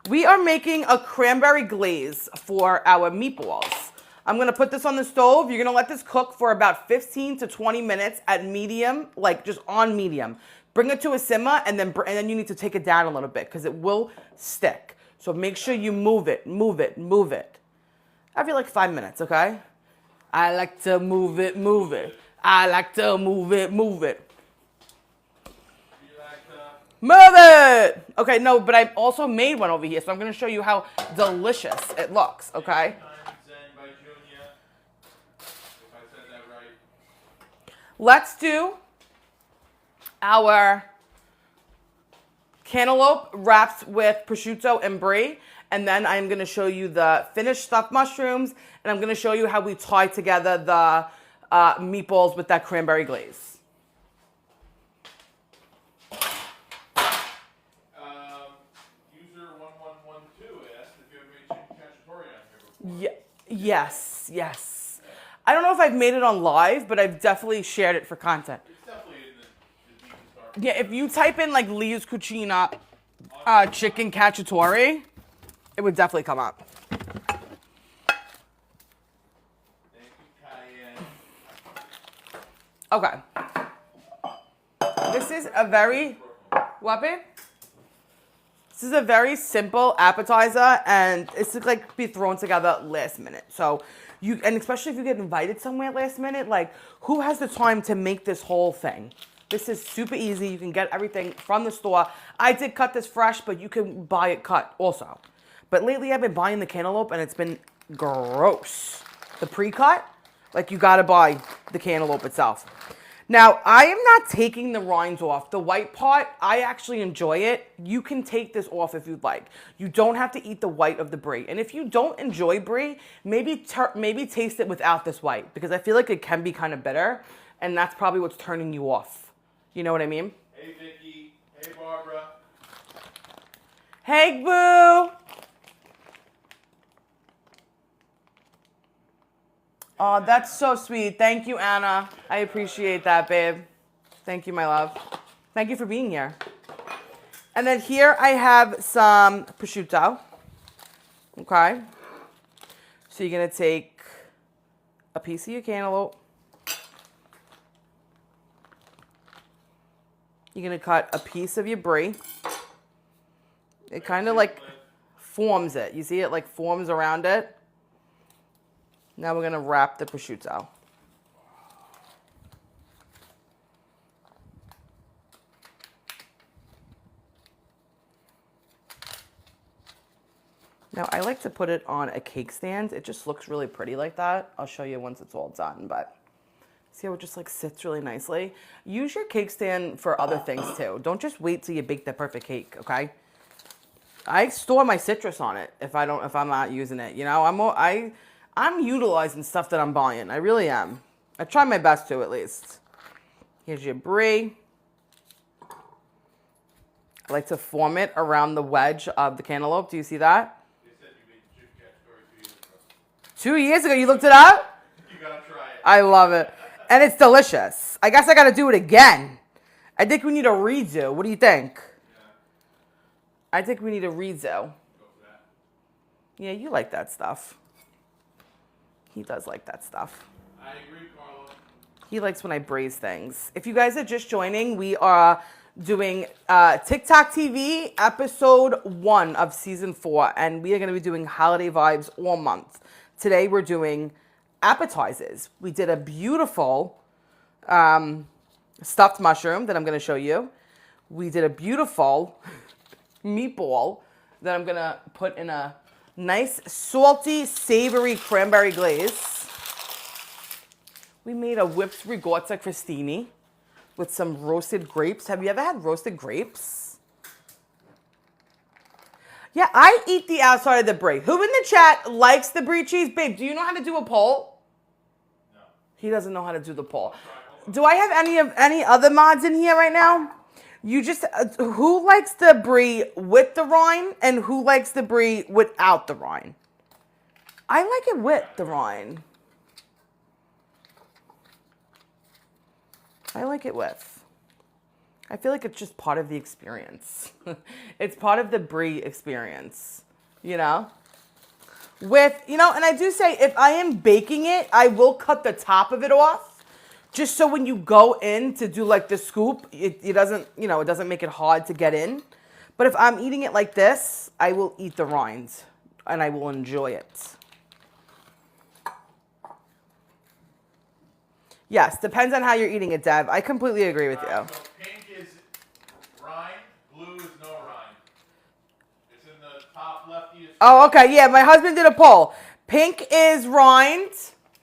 We are making a cranberry glaze for our meatballs. I'm going to put this on the stove. You're going to let this cook for about 15 to 20 minutes at medium, like just on medium. Bring it to a simmer, and then you need to take it down a little bit because it will stick. So make sure you move it, move it, move it. Every like 5 minutes, okay? I like to move it, move it. I like to move it, move it. You like to... Move it! Okay, no, but I also made one over here, so I'm going to show you how delicious it looks, okay? By Junior, if I said that right. Let's do our cantaloupe wrapped with prosciutto and brie, and then I'm going to show you the finished stuffed mushrooms, and I'm going to show you how we tie together the meatballs with that cranberry glaze. User 1112 asked if you ever made chicken cacciatore on here before. Yes, yes. I don't know if I've made it on live, but I've definitely shared it for content. It's definitely in the deep start. Yeah, if you type in like Leah's Cucina chicken cacciatore, it would definitely come up. Thank you, Cayenne. Okay. This is a very, what, babe? This is a very simple appetizer, and it's to like be thrown together last minute. So and especially if you get invited somewhere last minute, like who has the time to make this whole thing? This is super easy. You can get everything from the store. I did cut this fresh, but you can buy it cut also. But lately I've been buying the cantaloupe, and it's been gross. The pre-cut, like you gotta buy the cantaloupe itself. Now, I am not taking the rinds off. The white part, I actually enjoy it. You can take this off if you'd like. You don't have to eat the white of the brie. And if you don't enjoy brie, maybe taste it without this white, because I feel like it can be kind of bitter, and that's probably what's turning you off. You know what I mean? Hey, Vicky. Hey, Barbara. Hey, boo. Oh, that's so sweet. Thank you, Anna. I appreciate that, babe. Thank you, my love. Thank you for being here. And then here I have some prosciutto. Okay. So you're going to take a piece of your cantaloupe. You're going to cut a piece of your brie. It kind of like forms it. You see it like forms around it? Now we're going to wrap the prosciutto. Now, I like to put it on a cake stand. It just looks really pretty like that. I'll show you once it's all done, but see how it just like sits really nicely? Use your cake stand for other things too. Don't just wait till you bake the perfect cake, okay? I store my citrus on it if I'm not using it. You know, I'm utilizing stuff that I'm buying. I really am. I try my best to, at least. Here's your Brie. I like to form it around the wedge of the cantaloupe. Do you see that? They said you made the chicken story 2 years ago. 2 years ago, you looked it up? You gotta try it. I love it. And it's delicious. I guess I gotta do it again. I think we need a redo. What do you think? Yeah. I think we need a redo. Go for that. Yeah, you like that stuff. He does like that stuff. I agree, Carlo. He likes when I braise things. If you guys are just joining, we are doing TikTok TV episode 1 of season 4, and we are going to be doing holiday vibes all month. Today we're doing appetizers. We did a beautiful stuffed mushroom that I'm going to show you. We did a beautiful meatball that I'm going to put in a nice salty, savory cranberry glaze. We made a whipped ricotta crostini with some roasted grapes. Have you ever had roasted grapes? Yeah, I eat the outside of the Brie. Who in the chat likes the Brie cheese? Babe, do you know how to do a poll? No. He doesn't know how to do the poll. Do I have any other mods in here right now? You just, who likes the Brie with the rind and who likes the Brie without the rind? I like it with the rind. I like it with. I feel like it's just part of the experience. It's part of the Brie experience, you know? With, you know, and I do say if I am baking it, I will cut the top of it off. Just so when you go in to do like the scoop, it doesn't, you know, it doesn't make it hard to get in. But if I'm eating it like this, I will eat the rinds and I will enjoy it. Yes, depends on how you're eating it, Deb. I completely agree with you. So pink is rind, blue is no rind. It's in the top left. Oh, okay. Yeah, my husband did a poll. Pink is rind.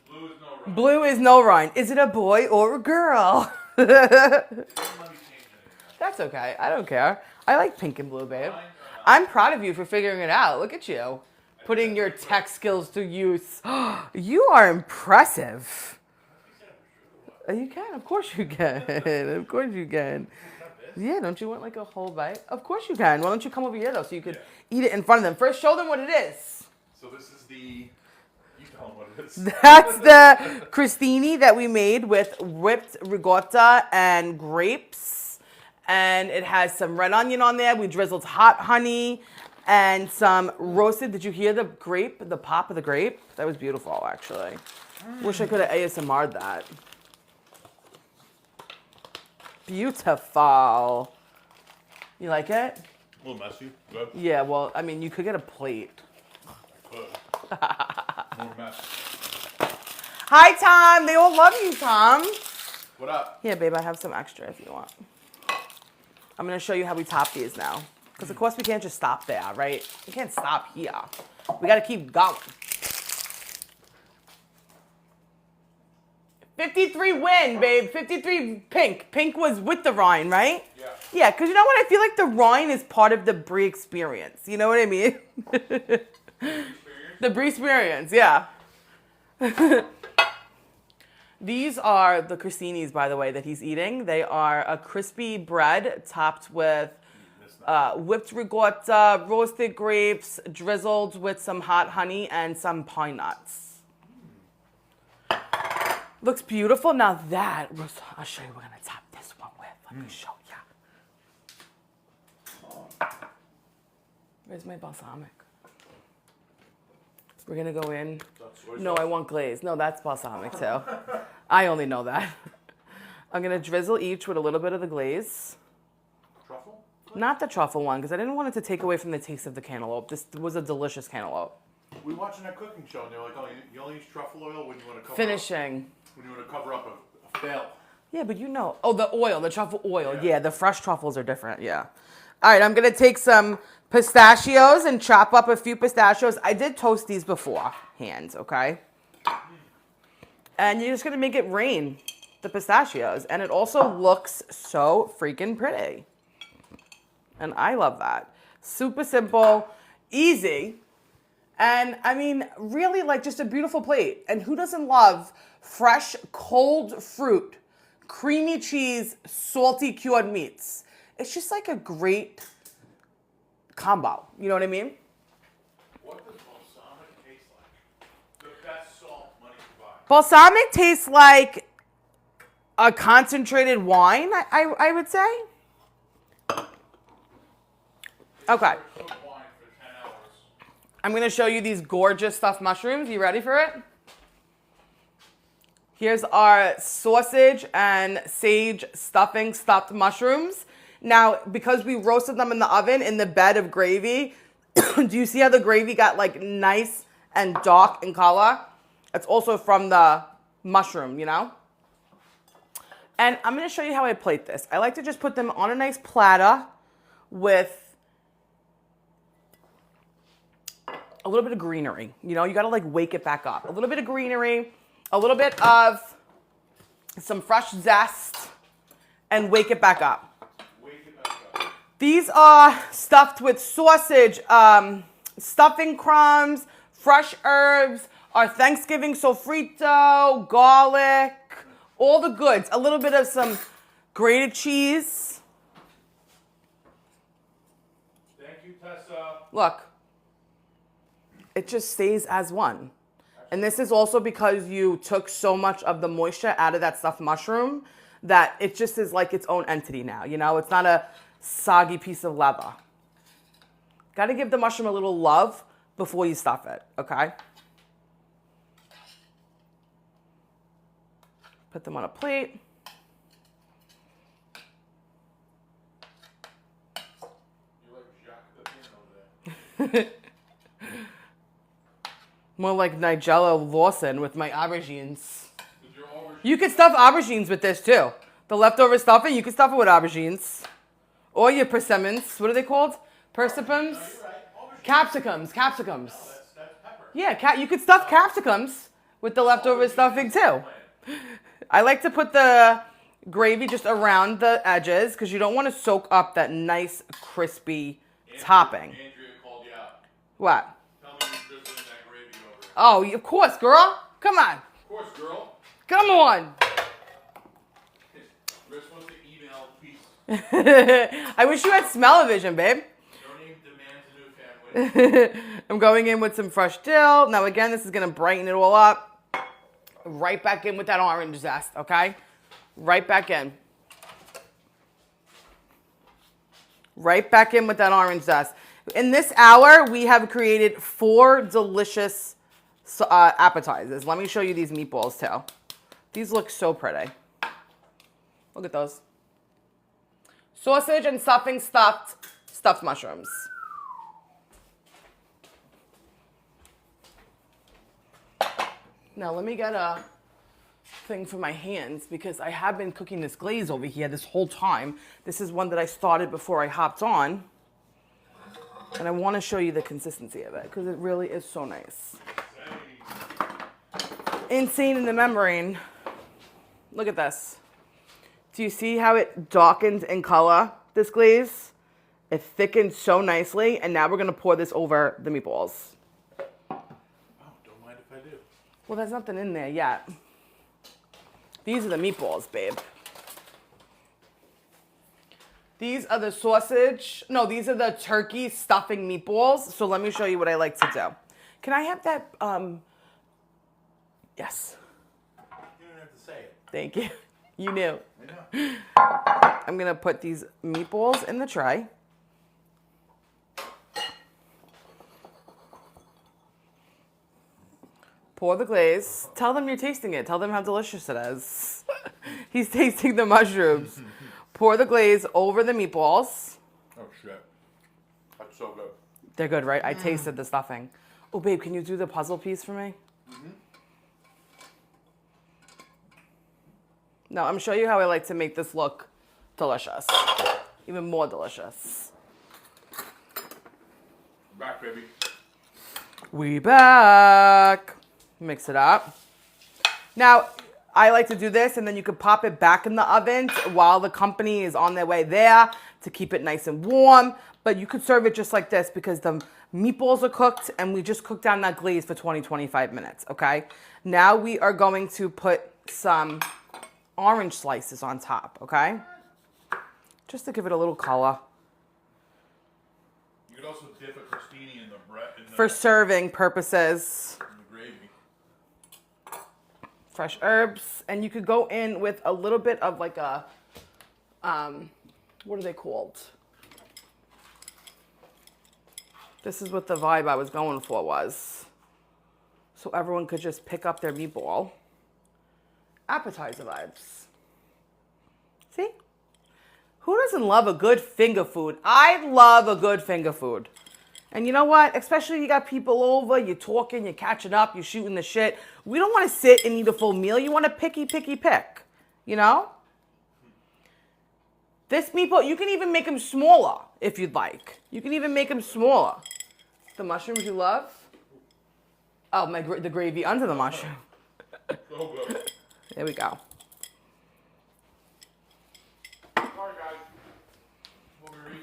Blue is no rind. Blue is no rind. Is it a boy or a girl? It doesn't let me change anything. That's okay. I don't care. I like pink and blue, babe. Rind or not? I'm proud of you for figuring it out. Look at you. Putting your tech skills to use. You are impressive. You can. Of course you can. Of course you can. Yeah, don't you want like a whole bite? Of course you can. Why don't you come over here, though, so you could eat it in front of them. First, show them what it is. So this is the... You tell them what it is. That's the crostini that we made with whipped ricotta and grapes. And it has some red onion on there. We drizzled hot honey and some roasted. Did you hear the grape, the pop of the grape? That was beautiful, actually. Wish I could have ASMR'd that. Beautiful. You like it? A little messy. Good. Yeah, well, I mean, you could get a plate. Good. More mess. Hi, Tom. They all love you, Tom. What up? Here, babe, I have some extra if you want. I'm going to show you how we top these now. Because, of course, we can't just stop there, right? We can't stop here. We got to keep going. 53 win, babe. 53 pink. Pink was with the rind, right? Yeah. Yeah, because you know what? I feel like the rind is part of the Brie experience. You know what I mean? The Brie experience, yeah. These are the crostinis, by the way, that he's eating. They are a crispy bread topped with whipped ricotta, roasted grapes, drizzled with some hot honey and some pine nuts. Looks beautiful. Now that, I'll show you what we're going to top this one with. Let me show you. Where's my balsamic? We're going to go in. No, I want glaze. No, that's balsamic too. I only know that. I'm going to drizzle each with a little bit of the glaze. Truffle? Not the truffle one, because I didn't want it to take away from the taste of the cantaloupe. This was a delicious cantaloupe. We were watching that cooking show, and they're like, oh, you only use truffle oil when you want to cover Finishing. When you want to cover up a fail. Yeah, but you know. Oh, the oil, the truffle oil. Yeah, the fresh truffles are different. Yeah. All right, I'm going to take some pistachios and chop up a few pistachios. I did toast these beforehand, okay? And you're just gonna make it rain the pistachios. And it also looks so freaking pretty. And I love that. Super simple, easy. And I mean, really like just a beautiful plate. And who doesn't love fresh, cold fruit, creamy cheese, salty cured meats? It's just like a great combo. You know what I mean? What does balsamic taste like? The best salt money can buy. Balsamic tastes like a concentrated wine, I would say. Okay. Cook wine for 10 hours. I'm going to show you these gorgeous stuffed mushrooms. You ready for it? Here's our sausage and sage stuffing stuffed mushrooms. Now, because we roasted them in the oven in the bed of gravy, do you see how the gravy got like nice and dark in color? It's also from the mushroom, you know? And I'm going to show you how I plate this. I like to just put them on a nice platter with a little bit of greenery. You know, you got to like wake it back up. A little bit of greenery, a little bit of some fresh zest, and wake it back up. These are stuffed with sausage, stuffing crumbs, fresh herbs, our Thanksgiving sofrito, garlic, all the goods. A little bit of some grated cheese. Thank you, Tessa. Look, it just stays as one. And this is also because you took so much of the moisture out of that stuffed mushroom that it just is like its own entity now. You know, it's not a soggy piece of leather. Got to give the mushroom a little love before you stuff it, okay? Put them on a plate. You like Jacques the Piano there. More like Nigella Lawson with my aubergines. Did your aubergine- You could stuff aubergines with this too. The leftover stuffing, you can stuff it with aubergines. Or your persimmons. What are they called? Persipums? No, you're right. Aubergine. Capsicums. No, that's pepper. Yeah, you could stuff capsicums with the leftover stuffing too. I like to put the gravy just around the edges because you don't want to soak up that nice crispy topping. Andrea called you out. What? Tell me you're drizzling that gravy over. Oh, of course, girl. Come on. Of course, girl. Come on. We're supposed to email peace. I wish you had smell-o-vision, babe. Your name demands a new family. I'm going in with some fresh dill. Now, again, this is going to brighten it all up. Right back in with that orange zest, okay? Right back in. Right back in with that orange zest. In this hour, we have created 4 delicious appetizers. Let me show you these meatballs, too. These look so pretty. Look at those. Sausage and stuffing stuffed mushrooms. Now let me get a thing for my hands because I have been cooking this glaze over here this whole time. This is one that I started before I hopped on. And I want to show you the consistency of it because it really is so nice. Insane in the membrane. Look at this. Do you see how it darkened in color, this glaze? It thickened so nicely, and now we're going to pour this over the meatballs. Don't mind if I do. Well, there's nothing in there yet. These are the meatballs, babe. These are the these are the turkey stuffing meatballs. So let me show you what I like to do. Can I have that? Yes. You don't have to say it. Thank you. You knew. I know. I'm going to put these meatballs in the tray. Pour the glaze. Tell them you're tasting it. Tell them how delicious it is. He's tasting the mushrooms. Pour the glaze over the meatballs. Oh, shit. That's so good. They're good, right? I tasted the stuffing. Oh, babe, can you do the puzzle piece for me? Mm-hmm. Now, I'm showing you how I like to make this look delicious. Even more delicious. Back, baby. We back. Mix it up. Now, I like to do this, and then you could pop it back in the oven while the company is on their way there to keep it nice and warm. But you could serve it just like this because the meatballs are cooked, and we just cooked down that glaze for 20-25 minutes, okay? Now we are going to put some orange slices on top, okay? Just to give it a little color. You could also dip a crostini in the bread. For serving purposes. In the gravy. Fresh herbs, and you could go in with a little bit of like a, what are they called? This is what the vibe I was going for was. So everyone could just pick up their meatball. Appetizer vibes. See? Who doesn't love a good finger food? I love a good finger food. And you know what? Especially you got people over, you're talking, you're catching up, you're shooting the shit. We don't want to sit and eat a full meal. You want to pick, you know? This meatball, you can even make them smaller if you'd like. You can even make them smaller. The mushrooms you love? Oh, the gravy under the mushroom. So good. There we go. Sorry, guys. What we eat?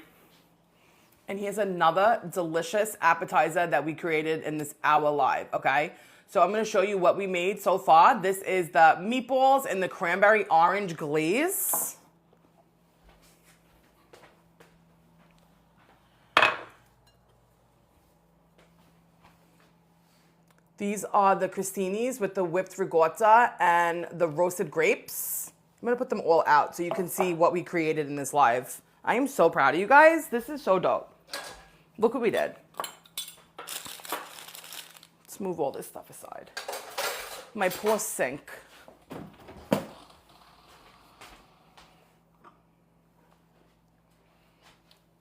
And here's another delicious appetizer that we created in this hour live, okay? So I'm gonna show you what we made so far. This is the meatballs in the cranberry orange glaze. These are the crostinis with the whipped ricotta and the roasted grapes. I'm gonna put them all out so you can see what we created in this live. I am so proud of you guys. This is so dope. Look what we did. Let's move all this stuff aside. My poor sink.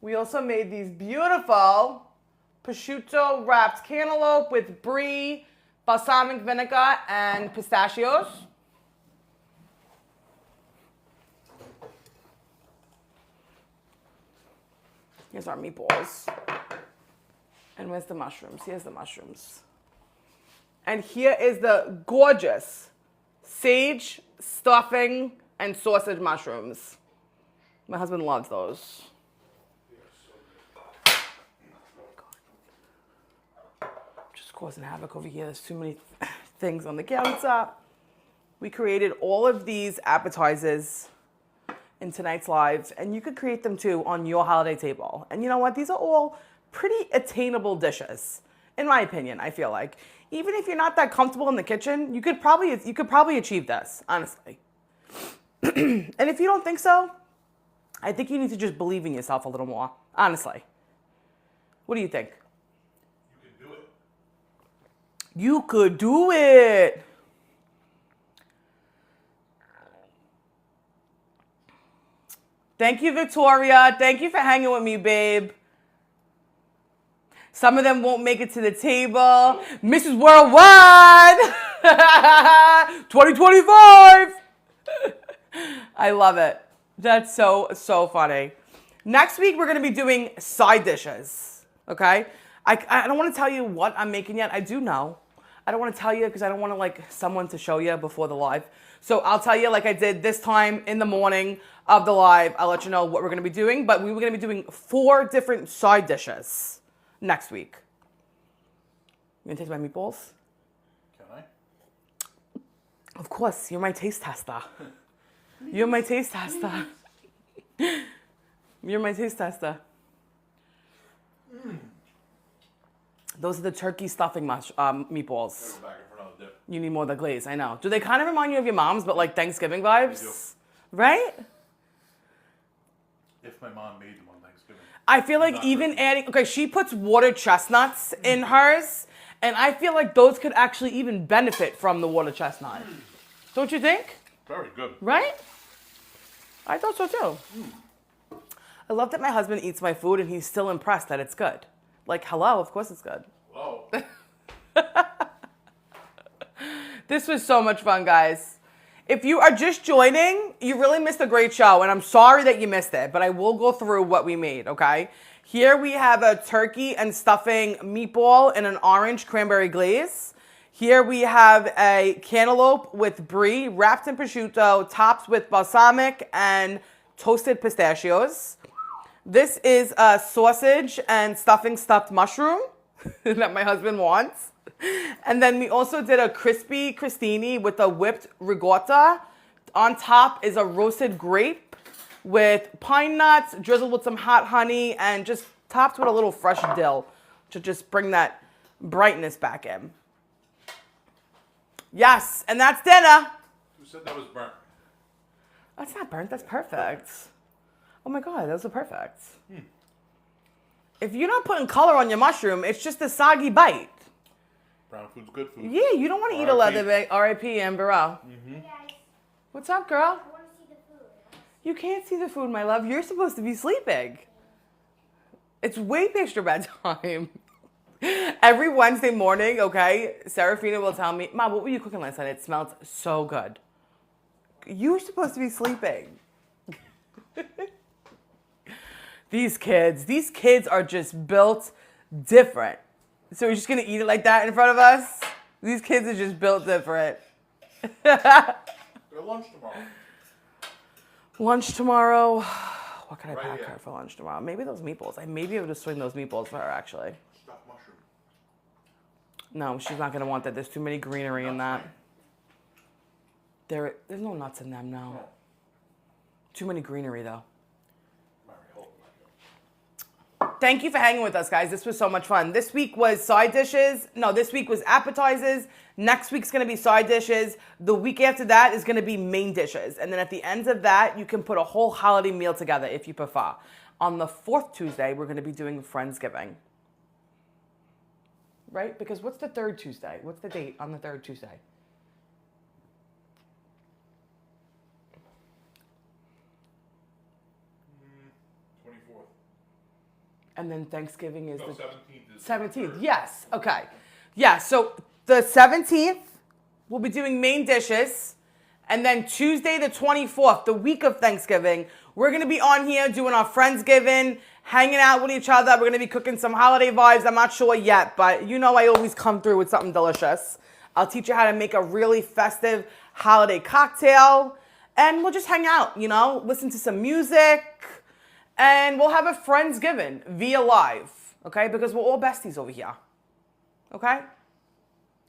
We also made these beautiful prosciutto wrapped cantaloupe with brie, balsamic vinegar, and pistachios. Here's our meatballs. And where's the mushrooms? Here's the mushrooms. And here is the gorgeous sage, stuffing, and sausage mushrooms. My husband loves those. Just causing havoc over here. There's too many things on the counter. We created all of these appetizers in tonight's live, and you could create them too on your holiday table. And you know what? These are all pretty attainable dishes, in my opinion. I feel like even if you're not that comfortable in the kitchen, you could probably achieve this, honestly. And if you don't think so, I think you need to just believe in yourself a little more, honestly. What do you think? You can do it. You could do it. Thank you, Victoria. Thank you for hanging with me, babe. Some of them won't make it to the table. Mrs. Worldwide 2025. I love it. That's so funny. Next week, we're going to be doing side dishes, okay? I don't want to tell you what I'm making yet. I do know. I don't want to tell you because I don't want someone to show you before the live. So I'll tell you like I did this time in the morning of the live. I'll let you know what we're going to be doing. But we were going to be doing 4 different side dishes next week. You going to taste my meatballs? Can I? Of course. You're my taste tester. You're my taste tester. You're my taste tester. Those are the turkey stuffing meatballs. Go back in for another dip. You need more of the glaze, I know. Do they kind of remind you of your mom's, but like Thanksgiving vibes? They do. Right? If my mom made them on Thanksgiving. I feel like Not even really. adding, okay, she puts water chestnuts in hers, and I feel like those could actually even benefit from the water chestnut. Don't you think? Very good. Right? I thought so too. I love that my husband eats my food and he's still impressed that it's good. Like, hello, of course it's good. Whoa. This was so much fun, guys. If you are just joining, you really missed a great show, and I'm sorry that you missed it, but I will go through what we made, okay? Here we have a turkey and stuffing meatball in an orange cranberry glaze. Here we have a cantaloupe with brie wrapped in prosciutto, topped with balsamic and toasted pistachios. This is a sausage and stuffing stuffed mushroom that my husband wants. And then we also did a crispy crostini with a whipped ricotta. On top is a roasted grape with pine nuts, drizzled with some hot honey, and just topped with a little fresh dill to just bring that brightness back in. Yes, and that's dinner. Who said that was burnt? That's not burnt, that's perfect. Oh my God, those are perfect. If you're not putting color on your mushroom, it's just a soggy bite. Brown food's good food. Yeah, you don't want to eat a leather bag. R.I.P. Amber Rowe. Hey guys, What's up, girl? I want to see the food. You can't see the food, my love. You're supposed to be sleeping. It's way past your bedtime. Every Wednesday morning, okay, Serafina will tell me, Mom, what were you cooking last night? It smelled so good. You're supposed to be sleeping. These kids are just built different. So we're just gonna eat it like that in front of us? These kids are just built different. Their lunch tomorrow. Lunch tomorrow. What can I Right pack here. her for lunch tomorrow? Maybe those meatballs. I may be able to swing those meatballs for her, actually. Stuffed mushroom. No, she's not gonna want that. There's too many greenery in that. There's no nuts in them, no. Too many greenery, though. Thank you for hanging with us, guys. This was so much fun. This week was side dishes. No, this week was appetizers. Next week's going to be side dishes. The week after that is going to be main dishes. And then at the end of that, you can put a whole holiday meal together if you prefer. On the fourth Tuesday, we're going to be doing Friendsgiving. Right? Because what's the third Tuesday? What's the date on the third Tuesday? And then Thanksgiving is No, the 17th is 17th. Yes. Okay. Yeah. So the 17th, we'll be doing main dishes. And then Tuesday, the 24th, the week of Thanksgiving, we're going to be on here doing our Friendsgiving, hanging out with each other. We're going to be cooking some holiday vibes. I'm not sure yet, but you know I always come through with something delicious. I'll teach you how to make a really festive holiday cocktail. And we'll just hang out, you know, listen to some music. And we'll have a Friendsgiving via live, okay? Because we're all besties over here, okay?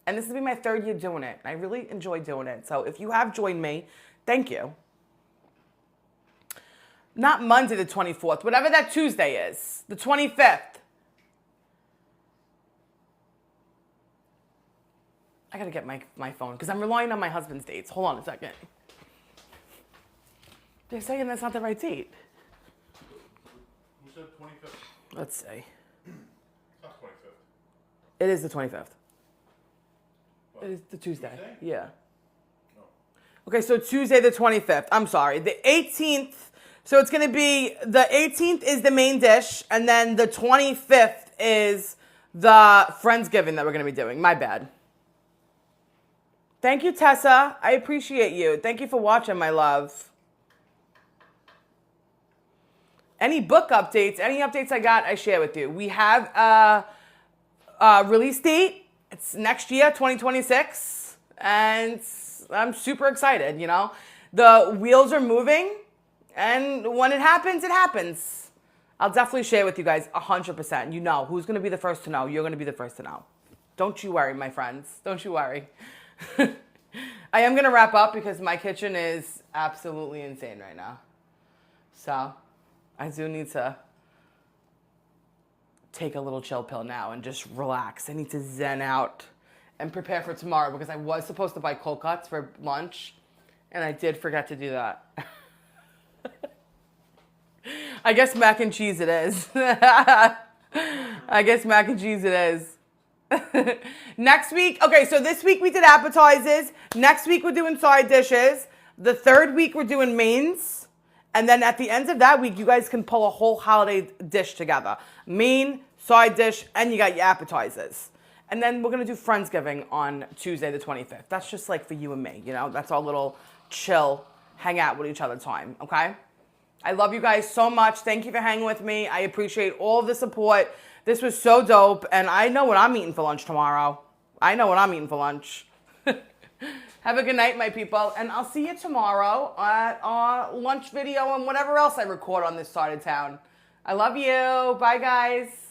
And this will be my third year doing it. I really enjoy doing it. So if you have joined me, thank you. Not Monday the 24th, whatever that Tuesday is, the 25th. I gotta get my phone because I'm relying on my husband's dates. Hold on a second. They're saying that's not the right date. Who said 25th? Let's see. It's not 25th. It is the 25th. What? It is the Tuesday. Tuesday? Yeah. No. Okay, so Tuesday the 25th. I'm sorry. The 18th. So it's going to be the 18th is the main dish, and then the 25th is the Friendsgiving that we're going to be doing. My bad. Thank you, Tessa. I appreciate you. Thank you for watching, my love. Any book updates, any updates I got, I share with you. We have a release date. It's next year, 2026. And I'm super excited, you know. The wheels are moving. And when it happens, it happens. I'll definitely share with you guys 100%. You know who's going to be the first to know. You're going to be the first to know. Don't you worry, my friends. Don't you worry. I am going to wrap up because my kitchen is absolutely insane right now. So I do need to take a little chill pill now and just relax. I need to zen out and prepare for tomorrow because I was supposed to buy cold cuts for lunch and I did forget to do that. I guess mac and cheese it is. I guess mac and cheese it is. Next week, okay, so this week we did appetizers. Next week we're doing side dishes. The third week we're doing mains. And then at the end of that week, you guys can pull a whole holiday dish together. Main, side dish, and you got your appetizers. And then we're going to do Friendsgiving on Tuesday the 25th. That's just like for you and me, you know? That's our little chill, hang out with each other time, okay? I love you guys so much. Thank you for hanging with me. I appreciate all the support. This was so dope, and I know what I'm eating for lunch tomorrow. I know what I'm eating for lunch. Have a good night, my people, and I'll see you tomorrow at our lunch video and whatever else I record on this side of town. I love you. Bye, guys.